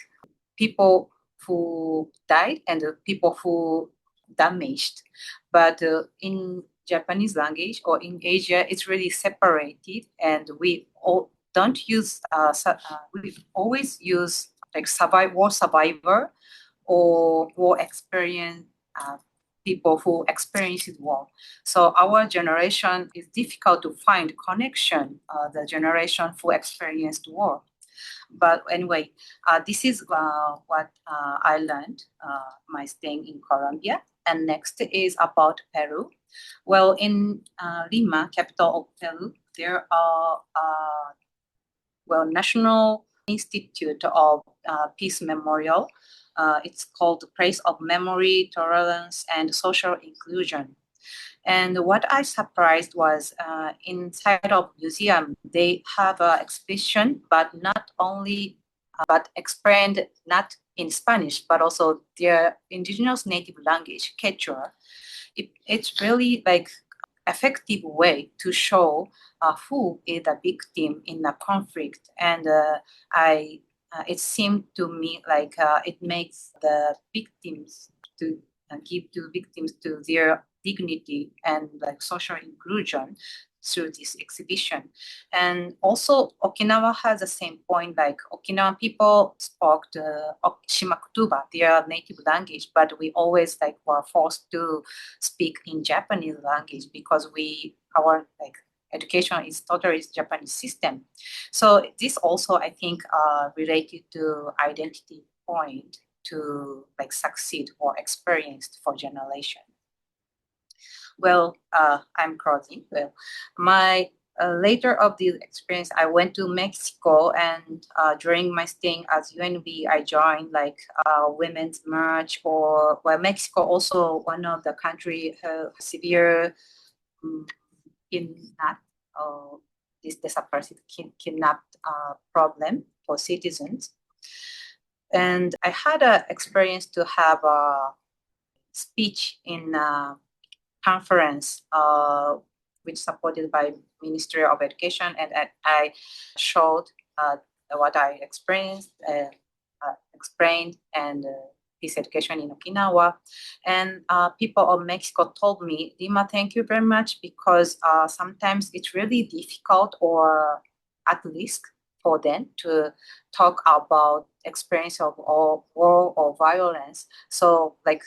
People who died and people who damaged. But in Japanese language or in Asia, it's really separated, and we all don't use, we always use like war survivor or war experience, people who experienced war. So our generation is difficult to find connection, the generation who experienced war. But anyway, this is what I learned my staying in Colombia. And next is about Peru. Well, in Lima, capital of Peru, there are National Institute of Peace Memorial. It's called the Place of Memory, Tolerance, and Social Inclusion. And what I surprised was inside of museum, they have an exhibition, but not only, but explained not in Spanish, but also their indigenous native language, Quechua. It's really like effective way to show who is the victim in the conflict. And it seemed to me like it makes the victims to give to victims to their dignity and like social inclusion through this exhibition. And also Okinawa has the same point, like Okinawan people spoke the Shimakutuba, their native language, but we always like were forced to speak in Japanese language because our like education is totally Japanese system. So this also I think related to identity point to like succeed or experienced for generation. Well, I'm closing. Well, my later of the experience, I went to Mexico, and during my staying as UNB, I joined like women's march, or well, Mexico also one of the country severe kidnapped problem for citizens. And I had an experience to have a speech in a conference which supported by Ministry of Education, and I showed what I experienced, explained, and peace education in Okinawa. And people of Mexico told me, Dima, thank you very much, because sometimes it's really difficult or at risk for them to talk about experience of war or violence. So like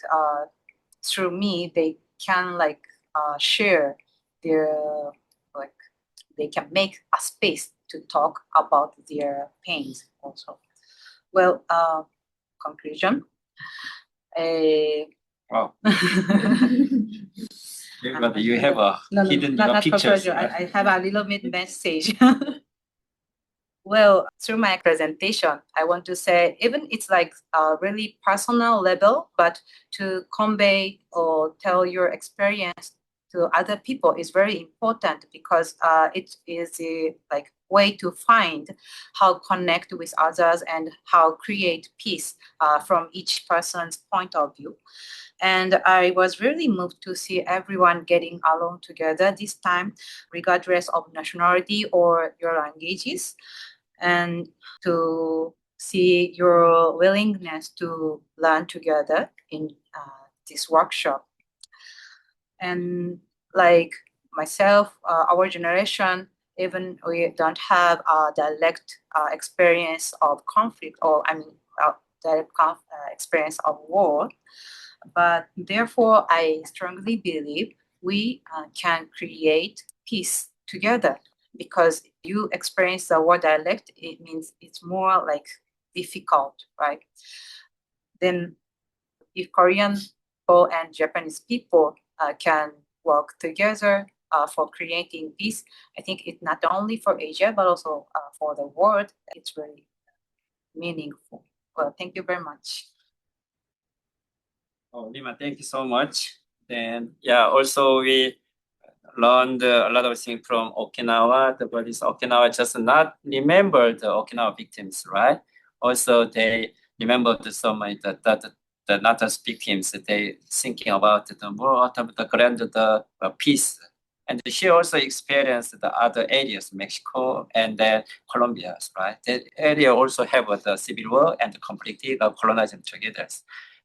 through me, they can like share their, like they can make a space to talk about their pains also. Well, conclusion. Wow. But you have a hidden pictures. Conclusion. I have a little bit message. Well, through my presentation, I want to say, even it's like a really personal level, but to convey or tell your experience to other people is very important, because it is a like way to find how connect with others and how create peace from each person's point of view. And I was really moved to see everyone getting along together this time, regardless of nationality or your languages, and to see your willingness to learn together in this workshop. And like myself, our generation, even we don't have a direct experience of conflict, or I mean, direct experience of war, but therefore I strongly believe we can create peace together, because you experience the war dialect, it means it's more like difficult, right? Then if Korean people and Japanese people can work together for creating peace, I think it's not only for Asia, but also for the world, it's really meaningful. Well, thank you very much. Oh, Lima, thank you so much. Then, yeah, also we learned a lot of things from Okinawa. But this Okinawa just not remember the Okinawa victims, right? Also, they remembered so many the not just victims. They thinking about the more of the grander peace. And she also experienced the other areas, Mexico and then Colombia, right? That area also have the civil war and the conflict of colonizing together.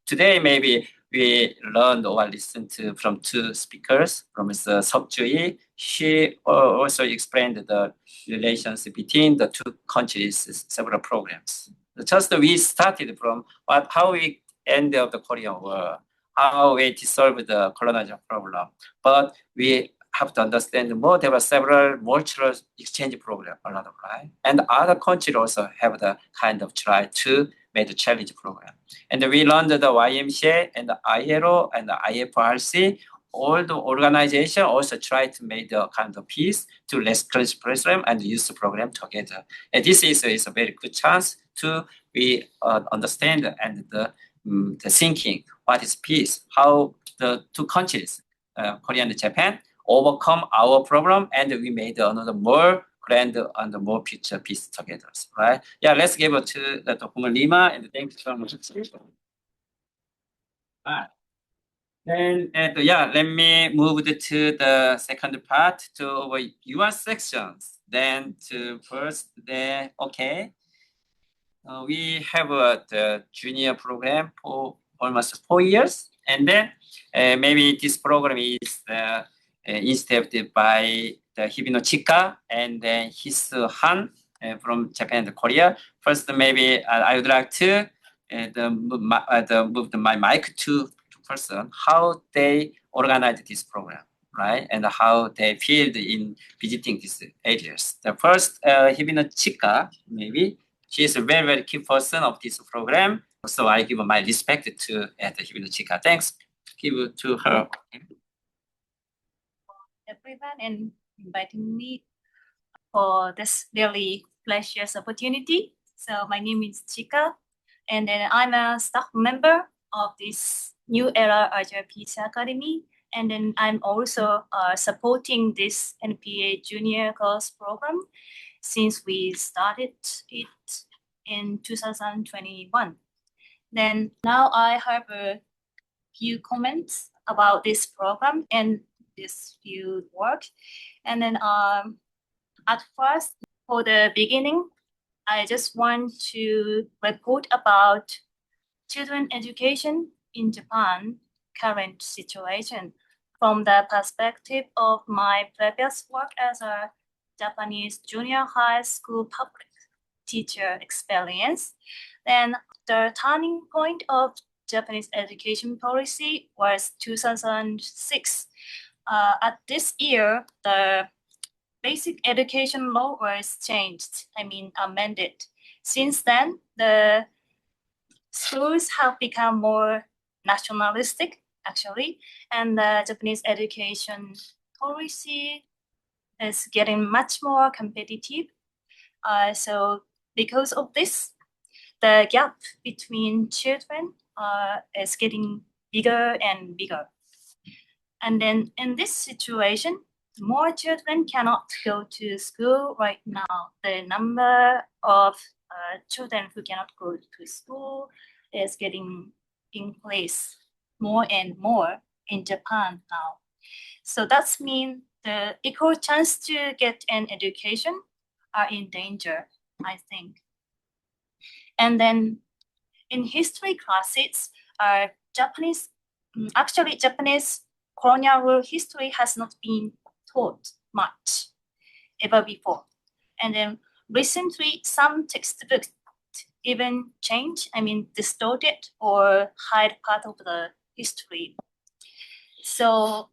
Today, maybe we learned or listened to from two speakers, from Ms. Seok-Ju. She also explained the relations between the two countries, several programs. Just we started from how we ended the Korean War, how we dissolved the colonial problem. But we have to understand more. There were several mutual exchange programs, a lot of, right? And other countries also have the kind of try to make the challenge program. And we learned the YMCA and the ILO and the IFRC all the organization also try to make the kind of peace to let's close program and use the program together. And this is a very good chance to we understand and the thinking what is peace, how the two countries, Korea and Japan, overcome our problem, and we made another more grand and more future peace together, right? Yeah, let's give it to Dr. Lima, and thank you so much. Then, let me move to the second part to your sections. Then to first, okay. We have the junior program for almost 4 years, and then maybe this program is instituted by the Hibino Chika and then Hisu Han from Japan and Korea. First, maybe I would like to move my mic to person how they organize this program, right, and how they feel in visiting these areas. The first, Hibino Chika, maybe. She is a very, very key person of this program. So I give my respect to Hibino Chika. Thanks. Give it to her. Everyone and inviting me for this really precious opportunity. So my name is Chika, and then I'm a staff member of this New Era Agile Peace Academy. And then I'm also supporting this NPA Junior Course Program since we started it in 2021. Then now I have a few comments about this program and this field work. And then at first, for the beginning, I just want to report about children education in Japan current situation from the perspective of my previous work as a Japanese junior high school public teacher experience. Then the turning point of Japanese education policy was 2006. At this year, the basic education law was changed, amended. Since then, the schools have become more nationalistic, actually, and the Japanese education policy is getting much more competitive. So because of this, the gap between children is getting bigger and bigger. And then in this situation, more children cannot go to school right now. The number of children who cannot go to school is getting increased more and more in Japan now. So that means the equal chance to get an education are in danger, I think. And then in history classes, Japanese colonial rule history has not been taught much ever before. And then recently, some textbooks even change, distorted or hide part of the history. So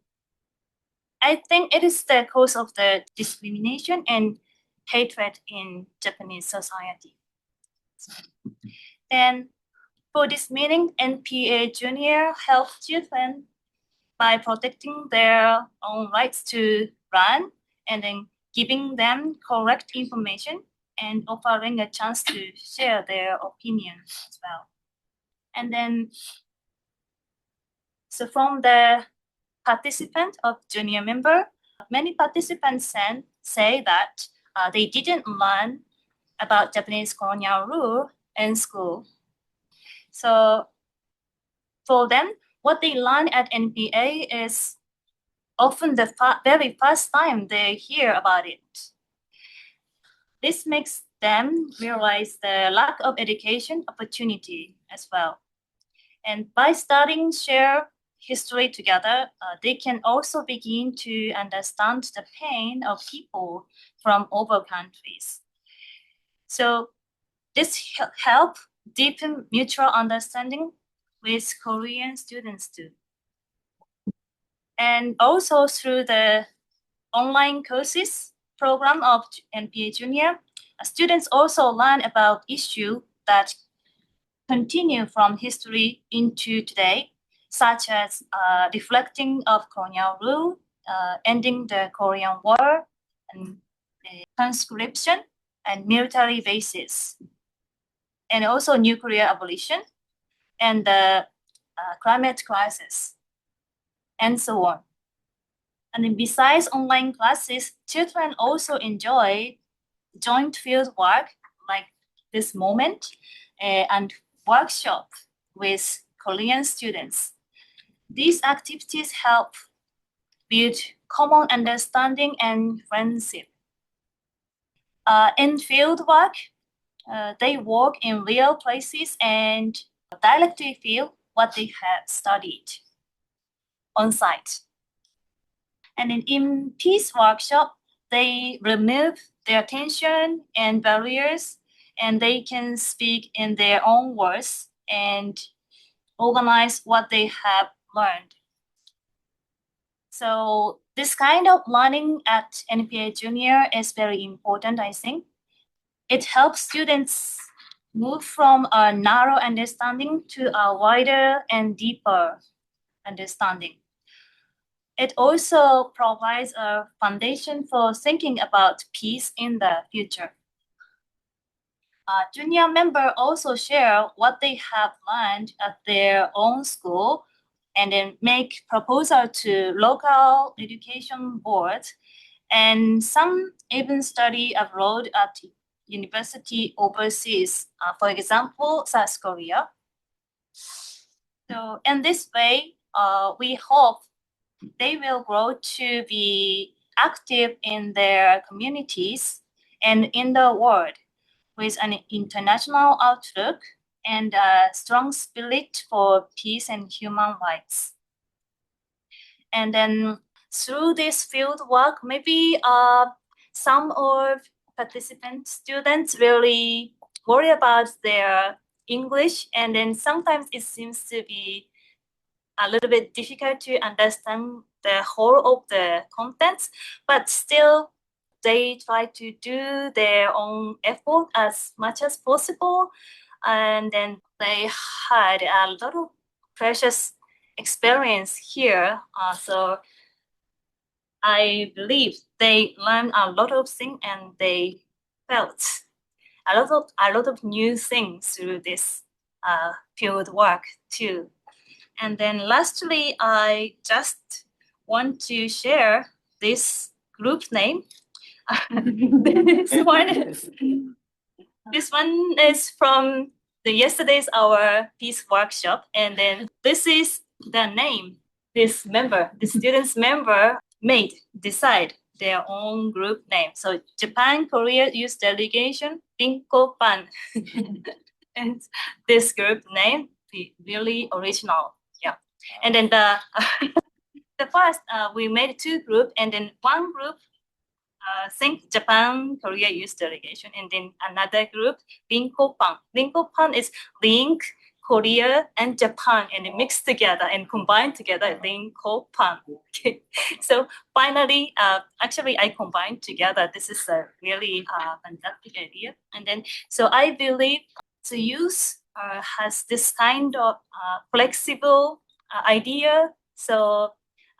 I think it is the cause of the discrimination and hatred in Japanese society. And for this meeting, NPA Junior helps children by protecting their own rights to run and then giving them correct information and offering a chance to share their opinions as well. And then, so from the participant of junior member, many participants say that they didn't learn about Japanese colonial rule in school. So for them, what they learn at NPA is often the very first time they hear about it. This makes them realize the lack of education opportunity as well. And by studying shared history together, they can also begin to understand the pain of people from other countries. So this help deepen mutual understanding with Korean students too. And also through the online courses program of NPA Junior, students also learn about issues that continue from history into today, such as reflecting of colonial rule, ending the Korean War, and conscription and military bases, and also nuclear abolition, and the climate crisis, and so on. And then besides online classes, children also enjoy joint field work like this moment and workshop with Korean students. These activities help build common understanding and friendship. In field work, they work in real places and directly feel what they have studied on site. And in peace workshop, they remove their tension and barriers, and they can speak in their own words and organize what they have learned. So this kind of learning at NPA Junior is very important, I think. It helps students move from a narrow understanding to a wider and deeper understanding. It also provides a foundation for thinking about peace in the future. Junior members also share what they have learned at their own school and then make proposal to local education boards, and some even study abroad at university overseas, for example, South Korea. So in this way, we hope they will grow to be active in their communities and in the world with an international outlook and a strong spirit for peace and human rights. And then through this field work, maybe some of participant students really worry about their English, and then sometimes it seems to be a little bit difficult to understand the whole of the contents, but still they try to do their own effort as much as possible. And then they had a lot of precious experience here. So I believe they learned a lot of things and they felt a lot of new things through this field work too. And then lastly, I just want to share this group name. This one is from yesterday's our peace workshop, and then this is the name this students member decide their own group name. So Japan Korea Youth Delegation Rinkopan, and this group name really original. Yeah, and then the first we made two groups, and then one group think Japan Korea Youth Delegation, and then another group Rinkopan. Rinkopan is link Korea and Japan and mixed together and combined together, Rinkopan. Okay, so finally, actually I combined together. This is a really fantastic idea, and then so I believe the youth has this kind of flexible idea. So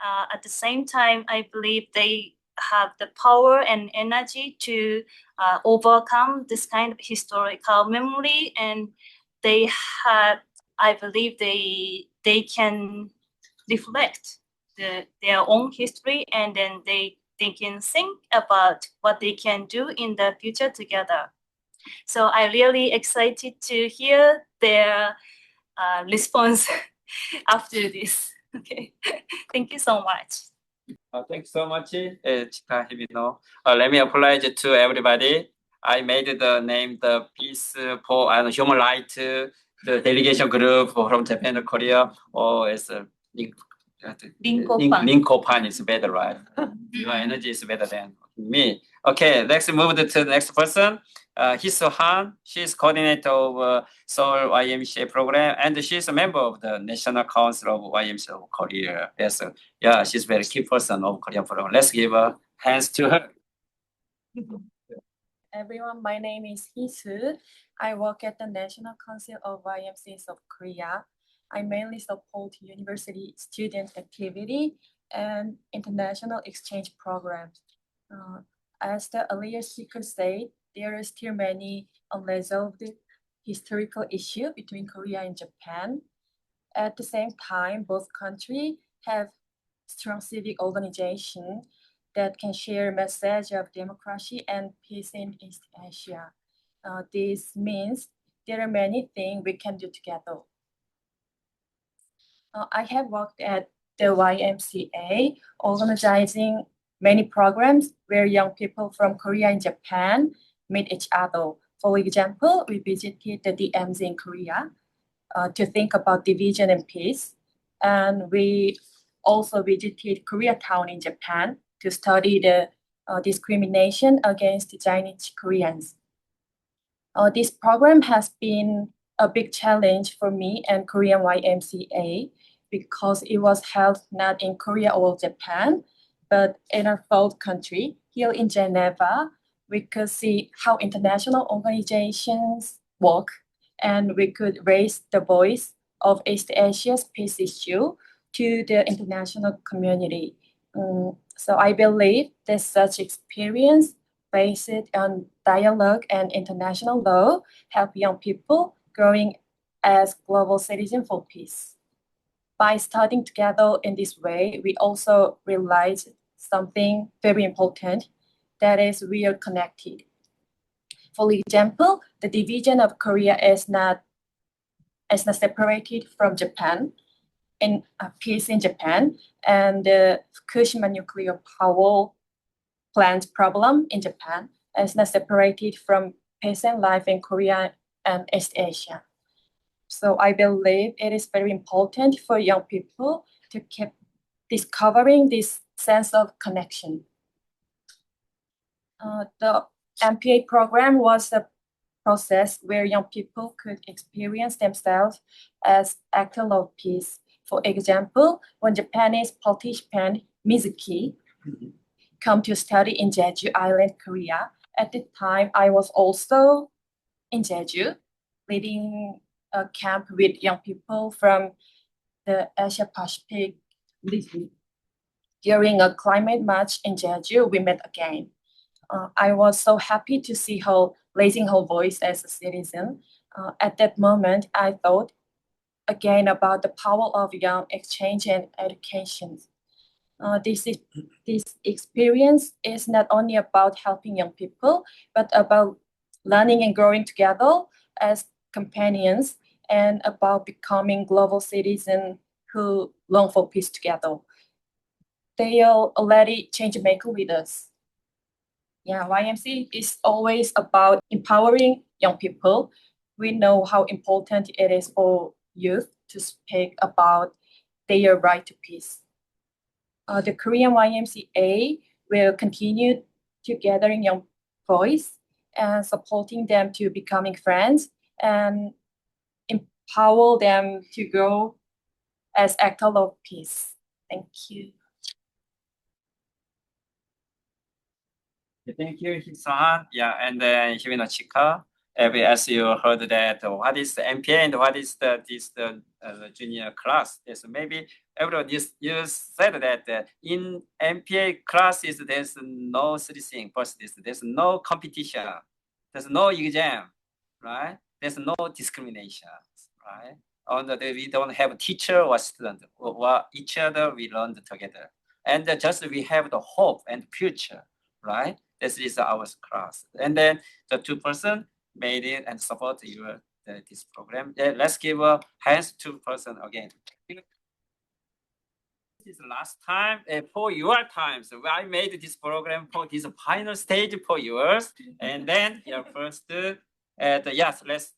at the same time, I believe they have the power and energy to overcome this kind of historical memory, and they have, I believe they can reflect their own history, and then they can think about what they can do in the future together. So I'm really excited to hear their response after this. Okay, thank you so much. Thanks so much, Chika Hibino. Let me apologize to everybody. I made the name the Peace for and Human Rights, the delegation group from Japan and Korea, or as a Rinkopan is better, right? Your energy is better than me. Okay, let's move to the next person. Hiso Han, she's coordinator of Seoul YMCA program, and she's a member of the National Council of YMCA of Korea. Yes, yeah, she's very key person of Korean program. Let's give a hands to her. Everyone, my name is Hisu. I work at the National Council of YMCAs of Korea. I mainly support university student activity and international exchange programs. As the earlier speaker said, there are still many unresolved historical issues between Korea and Japan. At the same time, both countries have strong civic organizations that can share a message of democracy and peace in East Asia. This means there are many things we can do together. I have worked at the YMCA, organizing many programs where young people from Korea and Japan meet each other. For example, we visited the DMZ in Korea to think about division and peace. And we also visited Koreatown in Japan to study the discrimination against Chinese Koreans. This program has been a big challenge for me and Korean YMCA because it was held not in Korea or Japan, but in a third country, here in Geneva. We could see how international organizations work, and we could raise the voice of East Asia's peace issue to the international community. So I believe that such experience based on dialogue and international law help young people growing as global citizens for peace. By studying together in this way, we also realize something very important, that is we are connected. For example, the division of Korea is not separated from Japan, in peace in Japan, and the Fukushima nuclear power plant problem in Japan is not separated from peace and life in Korea and East Asia. So I believe it is very important for young people to keep discovering this sense of connection. The MPA program was a process where young people could experience themselves as actors of peace. For example, when Japanese participant Mizuki come to study in Jeju Island, Korea, at the time I was also in Jeju, leading a camp with young people from the Asia Pacific region. During a climate march in Jeju, we met again. I was so happy to see her raising her voice as a citizen. At that moment, I thought again about the power of young exchange and education. This experience is not only about helping young people, but about learning and growing together as companions, and about becoming global citizens who long for peace together. They are already change maker with us. Yeah, YMC is always about empowering young people. We know how important it is for youth to speak about their right to peace. The Korean YMCA will continue to gathering young voice and supporting them to becoming friends and empower them to grow as actors of peace. Thank you. Thank you, Hisan. Yeah, and then Himino Chika. As you heard that, what is the MPA and what is the junior class? Yes, maybe everyone you said that in MPA classes there's no such thing. First, there's no competition, there's no exam, right? There's no discrimination, right? We don't have teacher or student or each other. We learn together, and just we have the hope and future, right? This is our class, and then the 2% made it and support this program. Let's give a hands to person again. This is the last time for your time. So I made this program for this final stage for yours, and then your first. Yes, let's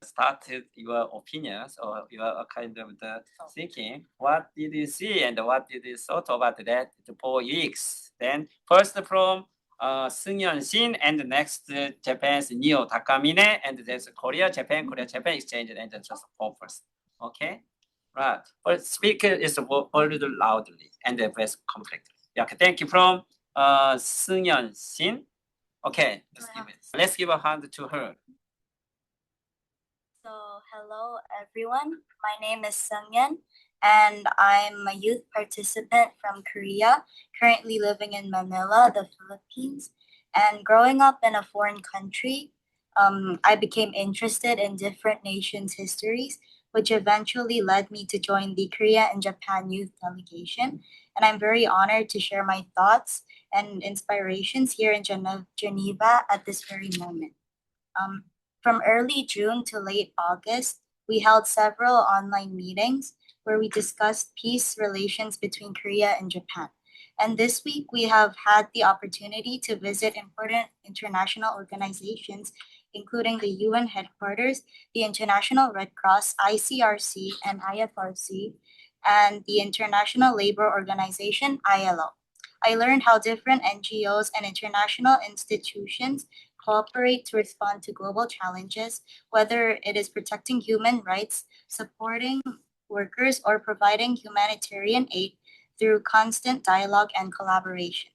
start your opinions or your kind of the thinking. What did you see and what did you thought about that 4 weeks? Then first from Seung-yeon Shin, and the next Japan's Neo Takamine, and there's Korea, Japan exchange, and then just 4%. Okay, right. But speak is a little loudly and the voice completely. Yeah, okay. Thank you from Seung-yeon Shin. Okay, let's give a hand to her. So Hello, everyone. My name is Sungyeon, and I'm a youth participant from Korea, currently living in Manila, the Philippines. And growing up in a foreign country, I became interested in different nations' histories, which eventually led me to join the Korea and Japan youth delegation. And I'm very honored to share my thoughts and inspirations here in Geneva at this very moment. From early June to late August, we held several online meetings where we discussed peace relations between Korea and Japan. And this week, we have had the opportunity to visit important international organizations, including the UN headquarters, the International Red Cross, ICRC, and IFRC, and the International Labor Organization, ILO. I learned how different NGOs and international institutions cooperate to respond to global challenges, whether it is protecting human rights, supporting workers, or providing humanitarian aid through constant dialogue and collaboration.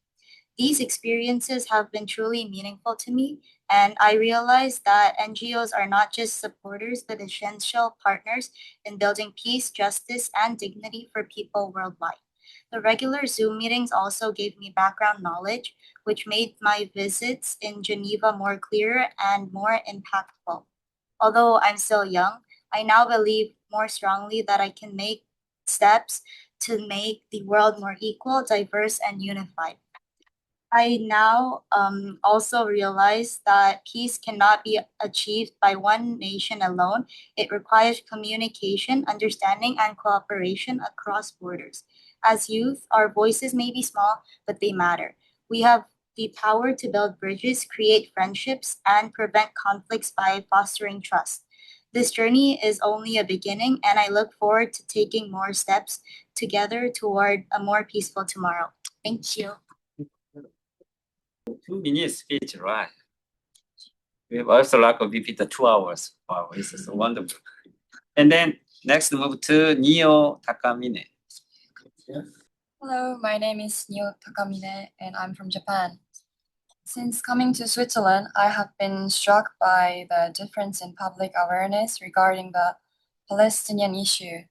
These experiences have been truly meaningful to me, and I realized that NGOs are not just supporters, but essential partners in building peace, justice, and dignity for people worldwide. The regular Zoom meetings also gave me background knowledge, which made my visits in Geneva more clear and more impactful. Although I'm still young, I now believe more strongly that I can make steps to make the world more equal, diverse, and unified. I now also realize that peace cannot be achieved by one nation alone. It requires communication, understanding, and cooperation across borders. As youth, our voices may be small, but they matter. We have the power to build bridges, create friendships, and prevent conflicts by fostering trust. This journey is only a beginning, and I look forward to taking more steps together toward a more peaceful tomorrow. Thank you. 2 minute speech, right? We also like to repeat the 2 hours. Wow, this is wonderful. And then next move to Nio Takamine. Hello, my name is Nio Takamine and I'm from Japan. Since coming to Switzerland, I have been struck by the difference in public awareness regarding the Palestinian issue.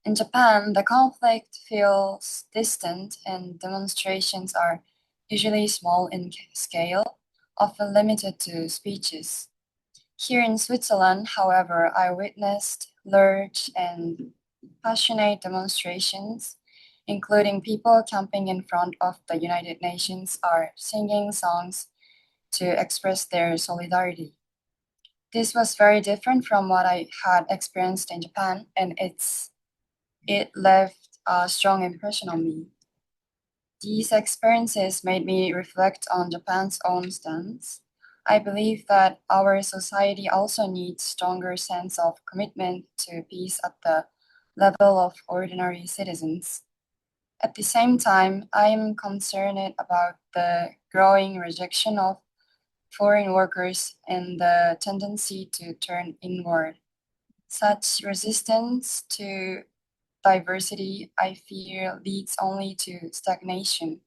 In Japan, the conflict feels distant and demonstrations are usually small in scale, often limited to speeches. Here in Switzerland, however, I witnessed large and passionate demonstrations, including people camping in front of the United Nations or singing songs to express their solidarity. This was very different from what I had experienced in Japan, and it left a strong impression on me. These experiences made me reflect on Japan's own stance. I believe that our society also needs stronger sense of commitment to peace at the level of ordinary citizens. At the same time, I am concerned about the growing rejection of foreign workers and the tendency to turn inward. Such resistance to diversity, I fear, leads only to stagnation.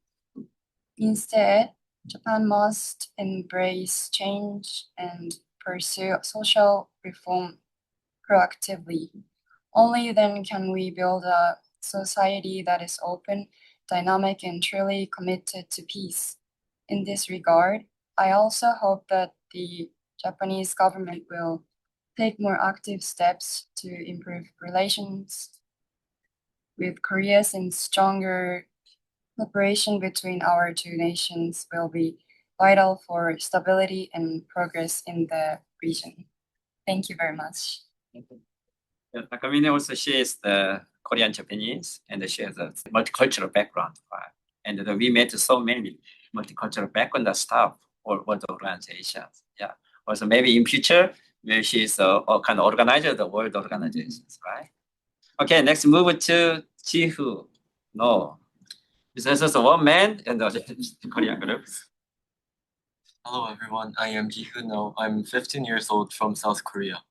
Instead, Japan must embrace change and pursue social reform proactively. Only then can we build a society that is open, dynamic, and truly committed to peace. In this regard, I also hope that the Japanese government will take more active steps to improve relations with Korea, since stronger cooperation between our two nations will be vital for stability and progress in the region. Thank you very much. Takamine also shares the Korean Japanese, and she has a multicultural background. Right? And we met so many multicultural background staff or the organizations. Yeah. Also maybe in future, maybe she's a kind of organizer of the world organizations, right? Okay, next move to Jihu. No. This is just one man and the Korean groups. Hello everyone, I am Jihu No. I'm 15 years old from South Korea.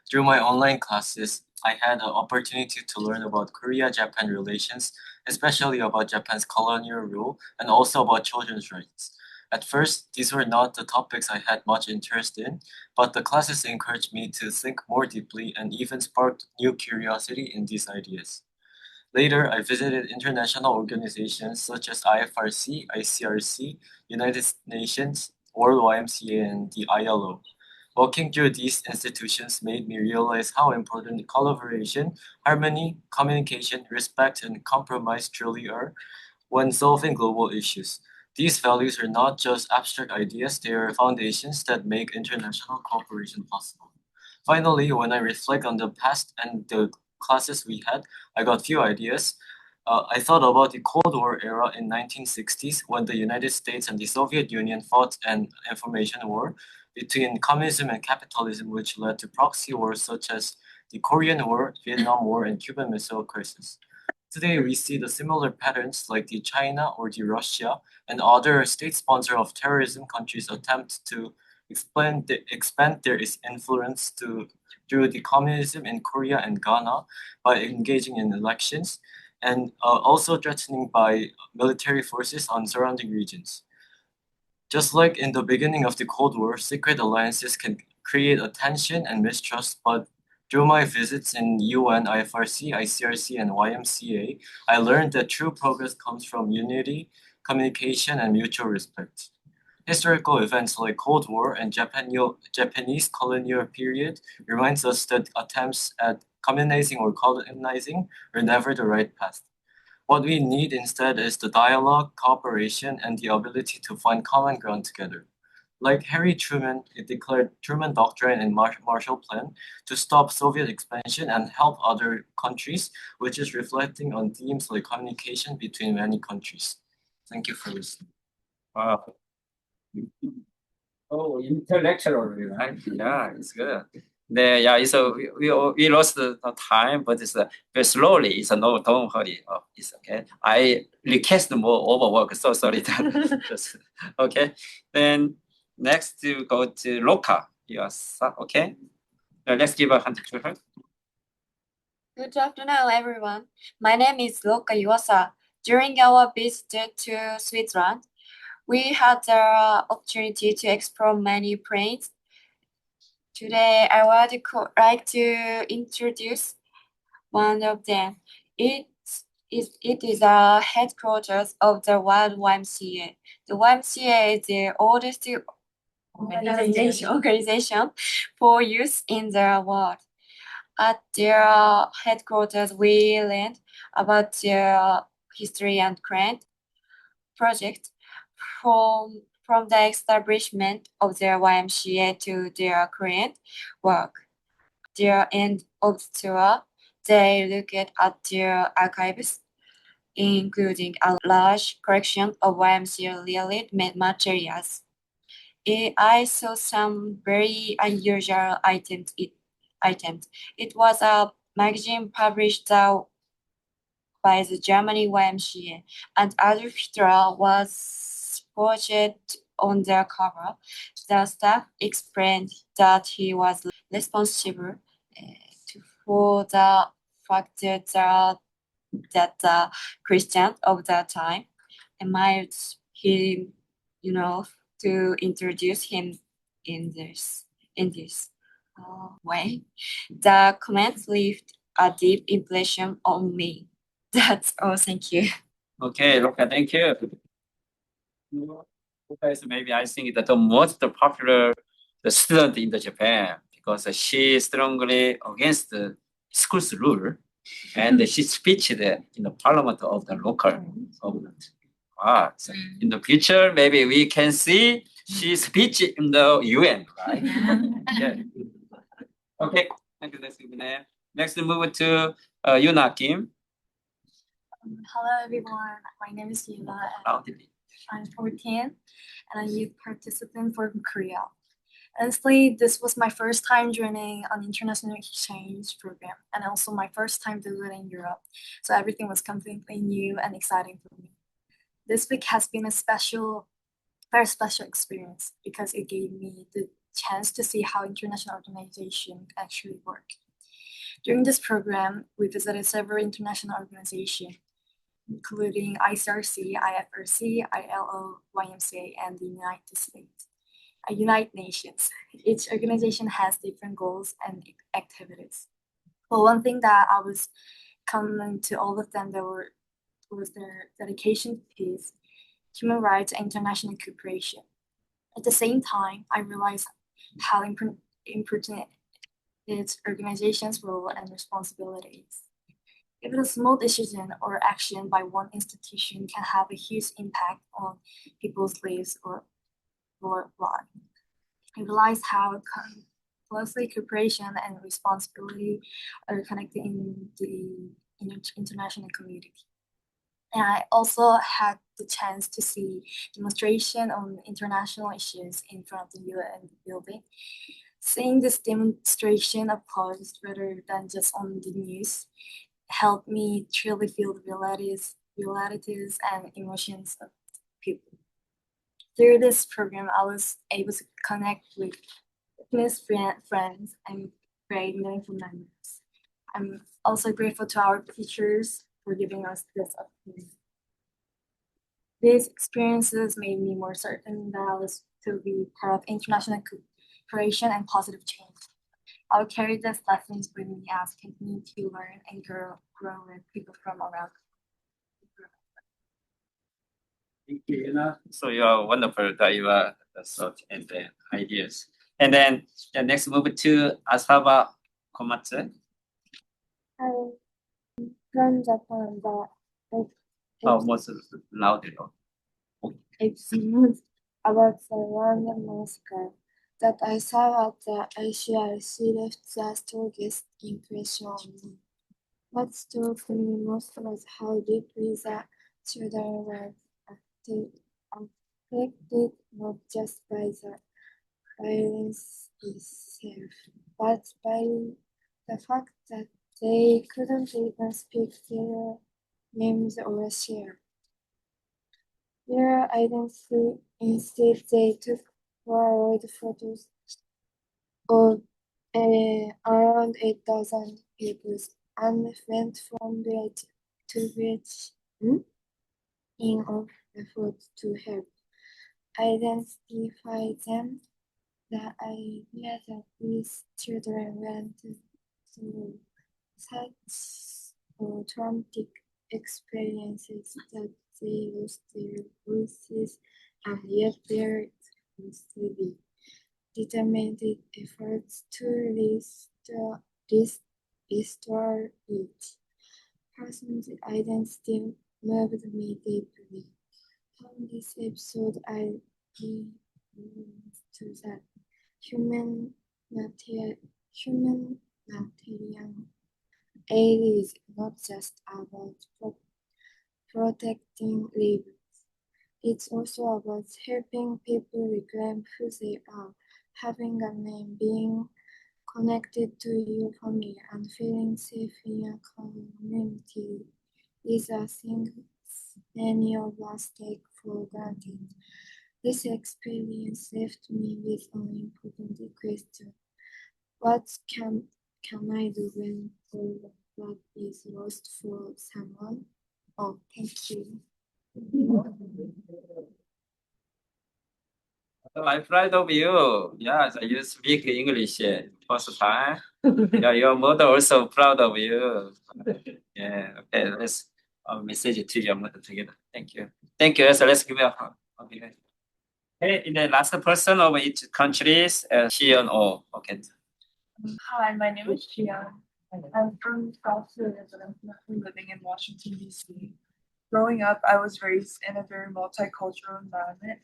Through my online classes, I had the opportunity to learn about Korea-Japan relations, especially about Japan's colonial rule and also about children's rights. At first, these were not the topics I had much interest in, but the classes encouraged me to think more deeply and even sparked new curiosity in these ideas. Later, I visited international organizations such as IFRC, ICRC, United Nations, World YMCA, and the ILO. Walking through these institutions made me realize how important collaboration, harmony, communication, respect, and compromise truly are when solving global issues. These values are not just abstract ideas, they are foundations that make international cooperation possible. Finally, when I reflect on the past and the classes we had, I got few ideas. I thought about the Cold War era in 1960s when the United States and the Soviet Union fought an information war between communism and capitalism, which led to proxy wars such as the Korean War, Vietnam War, and Cuban Missile Crisis. Today, we see the similar patterns like the China or the Russia and other state sponsor of terrorism countries attempt to expand their influence through the communism in Korea and Ghana by engaging in elections and also threatening by military forces on surrounding regions. Just like in the beginning of the Cold War, secret alliances can create a tension and mistrust, but through my visits in UN, IFRC, ICRC, and YMCA, I learned that true progress comes from unity, communication, and mutual respect. Historical events like Cold War and Japanese colonial period reminds us that attempts at communizing or colonizing are never the right path. What we need instead is the dialogue, cooperation, and the ability to find common ground together. Like Harry Truman, it declared Truman Doctrine and Marshall Plan to stop Soviet expansion and help other countries, which is reflecting on themes like communication between many countries. Thank you for listening. Wow. Oh, intellectual, right? Yeah, it's good. So we lost the time, but it's very slowly. It's no, don't hurry. Oh, it's okay. I request more overwork. So sorry. Okay. Then next to go to Loka. Yes. Okay. Let's give a hand to her. Good afternoon, everyone. My name is Loka Iwasa. During our visit to Switzerland, we had the opportunity to explore many planes. Today, I would like to introduce one of them. It is a headquarters of the World YMCA. The YMCA is the oldest organization for youth in the world. At their headquarters, we learned about their history and current project from the establishment of their YMCA to their current work. At the end of the tour, they looked at their archives, including a large collection of YMCA-related materials. I saw some very unusual items. It was a magazine published by the Germany YMCA, and Adolf Hitler was portrayed on their cover. The staff explained that he was responsible for the fact that the Christians of that time admired him, to introduce him in this way. The comments left a deep impression on me. That's all. Thank you. Okay, Loka, thank you. Loka is maybe I think that the most popular student in the Japan because she is strongly against the school's rule, and she speeched in the parliament of the local government. So in the future, maybe we can see she speech in the UN, right? Yeah. Okay, thank you. Next, move to Yuna Kim. Hello everyone, my name is Yuna and I'm 14 and I'm a youth participant from Korea. Honestly, this was my first time joining an international exchange program and also my first time visiting Europe, so everything was completely new and exciting for me. This week has been a very special experience because it gave me the chance to see how international organizations actually work. During this program, we visited several international organizations. including ICRC, IFRC, ILO, YMCA, and the United Nations. Each organization has different goals and activities. But one thing that I was common to all of them was their dedication to peace, human rights, and international cooperation. At the same time, I realized how important its organization's role and responsibilities. Even a small decision or action by one institution can have a huge impact on people's lives or life. I realized how closely cooperation and responsibility are connected in the international community. And I also had the chance to see demonstration on international issues in front of the UN building. Seeing this demonstration up close rather than just on the news helped me truly feel the realities and emotions of people. Through this program, I was able to connect with friends and create meaningful memories. I'm also grateful to our teachers for giving us this opportunity. These experiences made me more certain that I was to be part of international cooperation and positive change. I'll carry these lessons with me as I continue to learn and grow with people from around. Thank you. So you are wonderful that you are the thought and the ideas. And then next move to Asaba Komatsu. I'm from Japan, but Most louder. it's not about the Rwandan massacre that I saw at the ICRC left the strongest impression on me. What struck me most was how deeply the children were affected not just by the violence itself, but by the fact that they couldn't even speak their names or share their identity. Instead, they took Polaroid photos of around 8,000 people and went from village to village in an effort to help identify them. The idea that these children went through such traumatic experiences that they lost their voices and yet there steady, determined efforts to restore each person's identity moved me deeply. From this episode, I to that humanitarian aid is not just about protecting lives. It's also about helping people reclaim who they are, having a name, being connected to your family, and feeling safe in a community. These are things many of us take for granted. This experience left me with an important question. What can I do when all of that is lost for someone? Oh, thank you. So I'm proud of you. Yeah, so you speak English first time. Yeah, your mother also proud of you. Yeah, okay, let's message to your mother together. Thank you. Thank you. So let's give a hug. Okay. Hey, in the last person of each countries, Xion O. Okay. Hi, my name is Chia. I'm from South Korea, but I'm currently living in Washington, D.C. Growing up, I was raised in a very multicultural environment,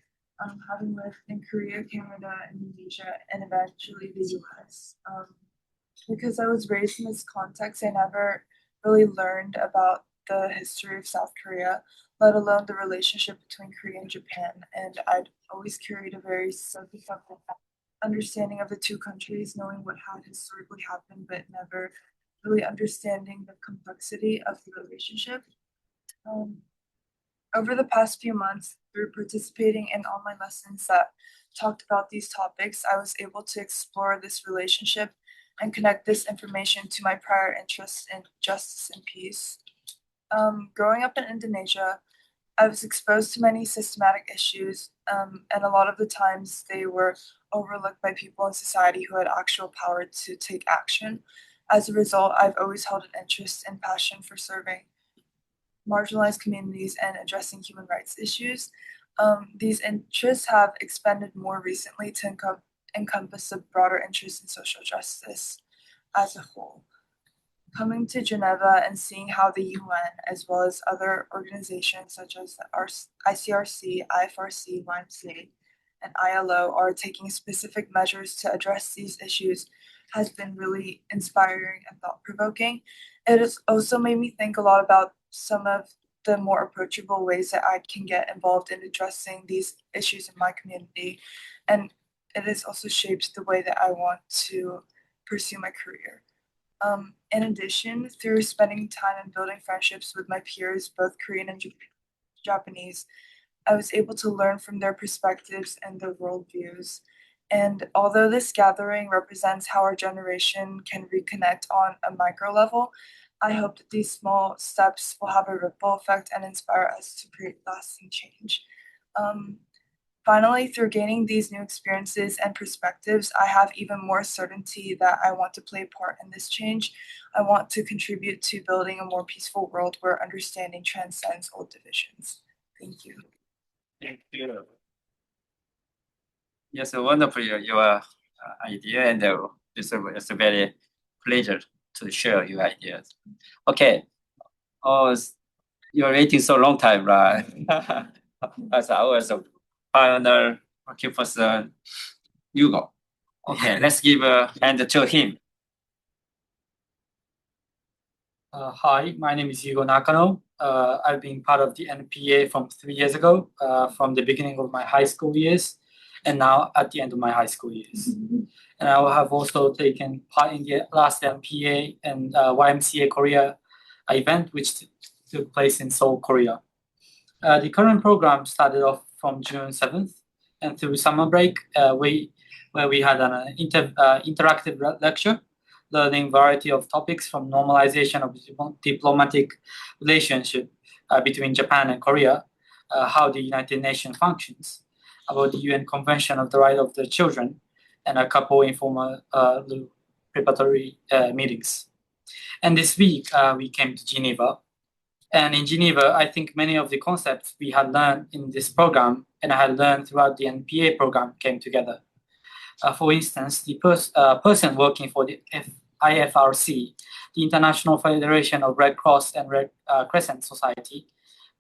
having lived in Korea, Canada, Indonesia, and eventually the U.S. Because I was raised in this context, I never really learned about the history of South Korea, let alone the relationship between Korea and Japan. And I'd always carried a very surface level understanding of the two countries, knowing what had historically happened, but never really understanding the complexity of the relationship. Over the past few months, through participating in online lessons that talked about these topics, I was able to explore this relationship and connect this information to my prior interests in justice and peace. Growing up in Indonesia, I was exposed to many systematic issues, and a lot of the times they were overlooked by people in society who had actual power to take action. As a result, I've always held an interest and passion for serving marginalized communities and addressing human rights issues. These interests have expanded more recently to encompass a broader interest in social justice as a whole. Coming to Geneva and seeing how the UN, as well as other organizations such as the ICRC, IFRC, YMCA, and ILO are taking specific measures to address these issues has been really inspiring and thought-provoking. It has also made me think a lot about some of the more approachable ways that I can get involved in addressing these issues in my community. And it has also shaped the way that I want to pursue my career. In addition, through spending time and building friendships with my peers, both Korean and Japanese, I was able to learn from their perspectives and their worldviews. And although this gathering represents how our generation can reconnect on a micro level, I hope that these small steps will have a ripple effect and inspire us to create lasting change. Finally, through gaining these new experiences and perspectives, I have even more certainty that I want to play a part in this change. I want to contribute to building a more peaceful world where understanding transcends old divisions. Thank you. Thank you. Yes, wonderful your idea, and it's a very pleasure to share your ideas. Okay. Oh, you're waiting so long time, right? As I was a pioneer working for Hugo. Okay, let's give a hand to him. Hi, my name is Hugo Nakano. I've been part of the NPA from 3 years ago, from the beginning of my high school years, and now at the end of my high school years. And I have also taken part in the last NPA and YMCA Korea event, which took place in Seoul, Korea. The current program started off from June 7th, and through summer break, where we had an interactive lecture, learning variety of topics from normalization of diplomatic relationship between Japan and Korea, how the United Nations functions, about the UN Convention of the Right of the Children, and a couple informal preparatory meetings. And this week, we came to Geneva. And in Geneva, I think many of the concepts we had learned in this program and I had learned throughout the NPA program came together. For instance, the person working for the IFRC, the International Federation of Red Cross and Red Crescent Society,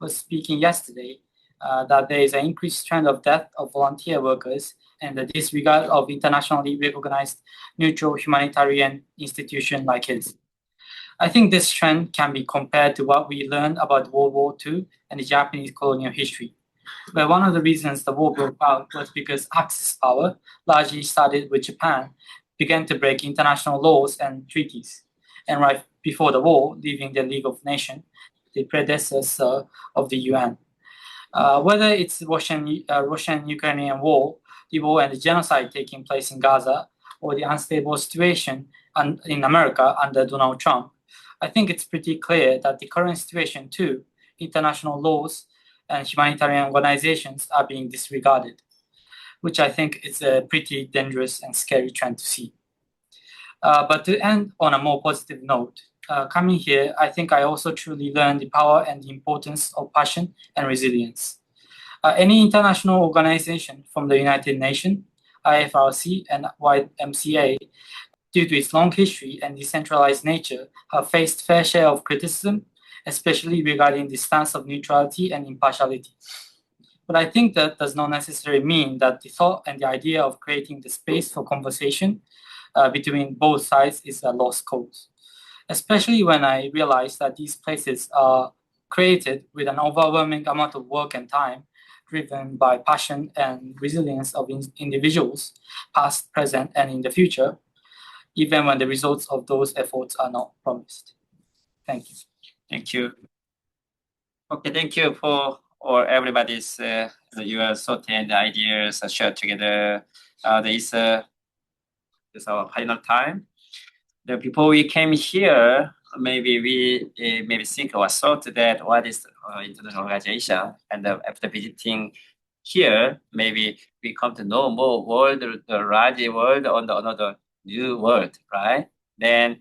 was speaking yesterday that there is an increased trend of death of volunteer workers and the disregard of internationally recognized neutral humanitarian institutions like his. I think this trend can be compared to what we learned about World War II and the Japanese colonial history, where one of the reasons the war broke out was because Axis power, largely started with Japan, began to break international laws and treaties, and right before the war, leaving the League of Nations, the predecessor of the UN. Whether it's Russian-Ukrainian war, the war and the genocide taking place in Gaza, or the unstable situation in America under Donald Trump, I think it's pretty clear that the current situation too, international laws and humanitarian organizations are being disregarded, which I think is a pretty dangerous and scary trend to see. But to end on a more positive note, coming here, I think I also truly learned the power and the importance of passion and resilience. Any international organization from the United Nations, IFRC, and YMCA, due to its long history and decentralized nature, have faced fair share of criticism, especially regarding the stance of neutrality and impartiality. But I think that does not necessarily mean that the thought and the idea of creating the space for conversation between both sides is a lost cause, especially when I realize that these places are created with an overwhelming amount of work and time, driven by passion and resilience of individuals, past, present, and in the future, even when the results of those efforts are not promised. Thank you. Thank you. Okay, thank you for everybody's your thought and ideas shared together. This is our final time. Before we came here, maybe we maybe think or thought that what is international organization, and after visiting here, maybe we come to know more world, the large world on the another new world, right? Then,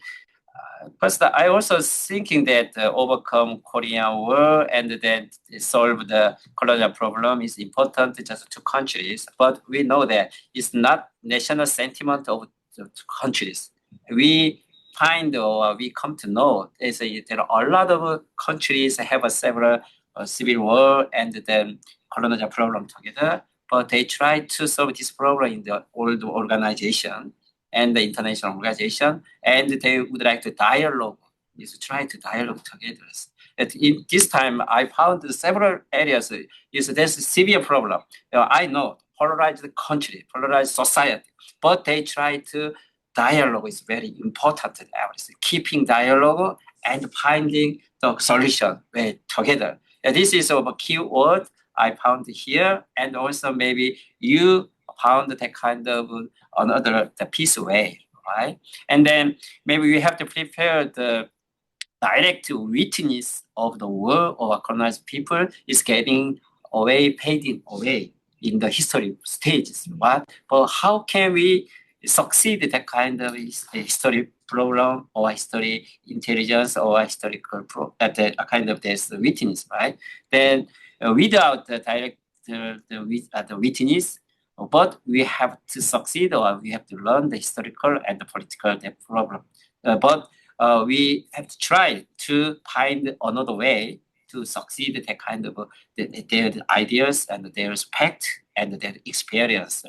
first, I also thinking that overcome Korean War and then solve the colonial problem is important just to countries. But we know that it's not national sentiment of the countries. We find or we come to know there are a lot of countries have a several civil war and then colonial problem together, but they try to solve this problem in the old organization and the international organization, and they would like to dialogue, is try to dialogue together. At in this time, I found several areas there's a severe problem. I know polarized country, polarized society, but they try to dialogue is very important. Keeping dialogue and finding the solution together. And this is a key word I found here, and also maybe you found that kind of another the peace way, right? And then maybe we have to prepare the direct witness of the war or colonized people is getting away, fading away in the history stages. But how can we succeed that kind of history problem or history intelligence or historical kind of this witness, right? Then without the direct the witness, but we have to succeed or we have to learn the historical and the political problem. But we have to try to find another way to succeed that kind of their ideas and their respect and their experience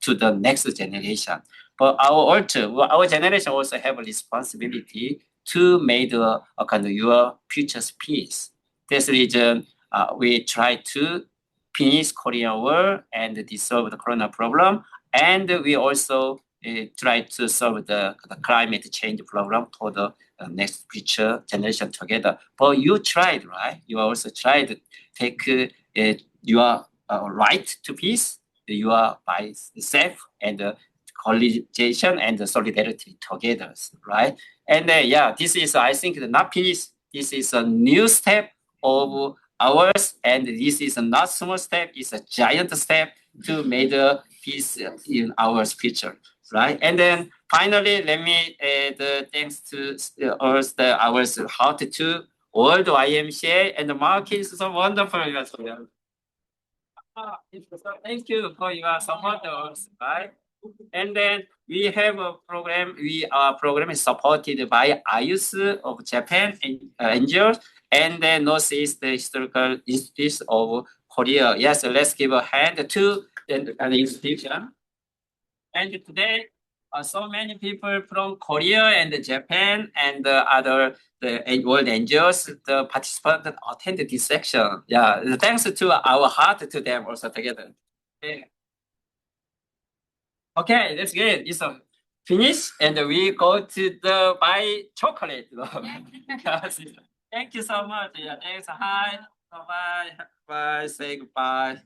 to the next generation. But our generation also have a responsibility to make a kind of your future's peace. That's the reason we try to finish Korean War and solve the corona problem, and we also try to solve the climate change problem for the next future generation together. But you tried, right? You also tried to take your right to peace, your by self and coalition and the solidarity together, right? And this is, I think, not peace. This is a new step of ours, and this is not small step, it's a giant step to make the peace in our future, right? And then finally, let me thanks to our heart to World YMCA and Mark is so wonderful. Thank you for your support, right? And then we have a program. Our program is supported by IUS of Japan and NGOs, and then Northeast Historical Institute of Korea. Yes, let's give a hand to the institution. And today, so many people from Korea and Japan and other world NGOs, the participants attended this section. Yeah, thanks to our heart to them also together. Okay, that's good. It's finished, and we go to the buy chocolate. Thank you so much. Yeah, thanks. Hi. Bye. Bye. Say goodbye.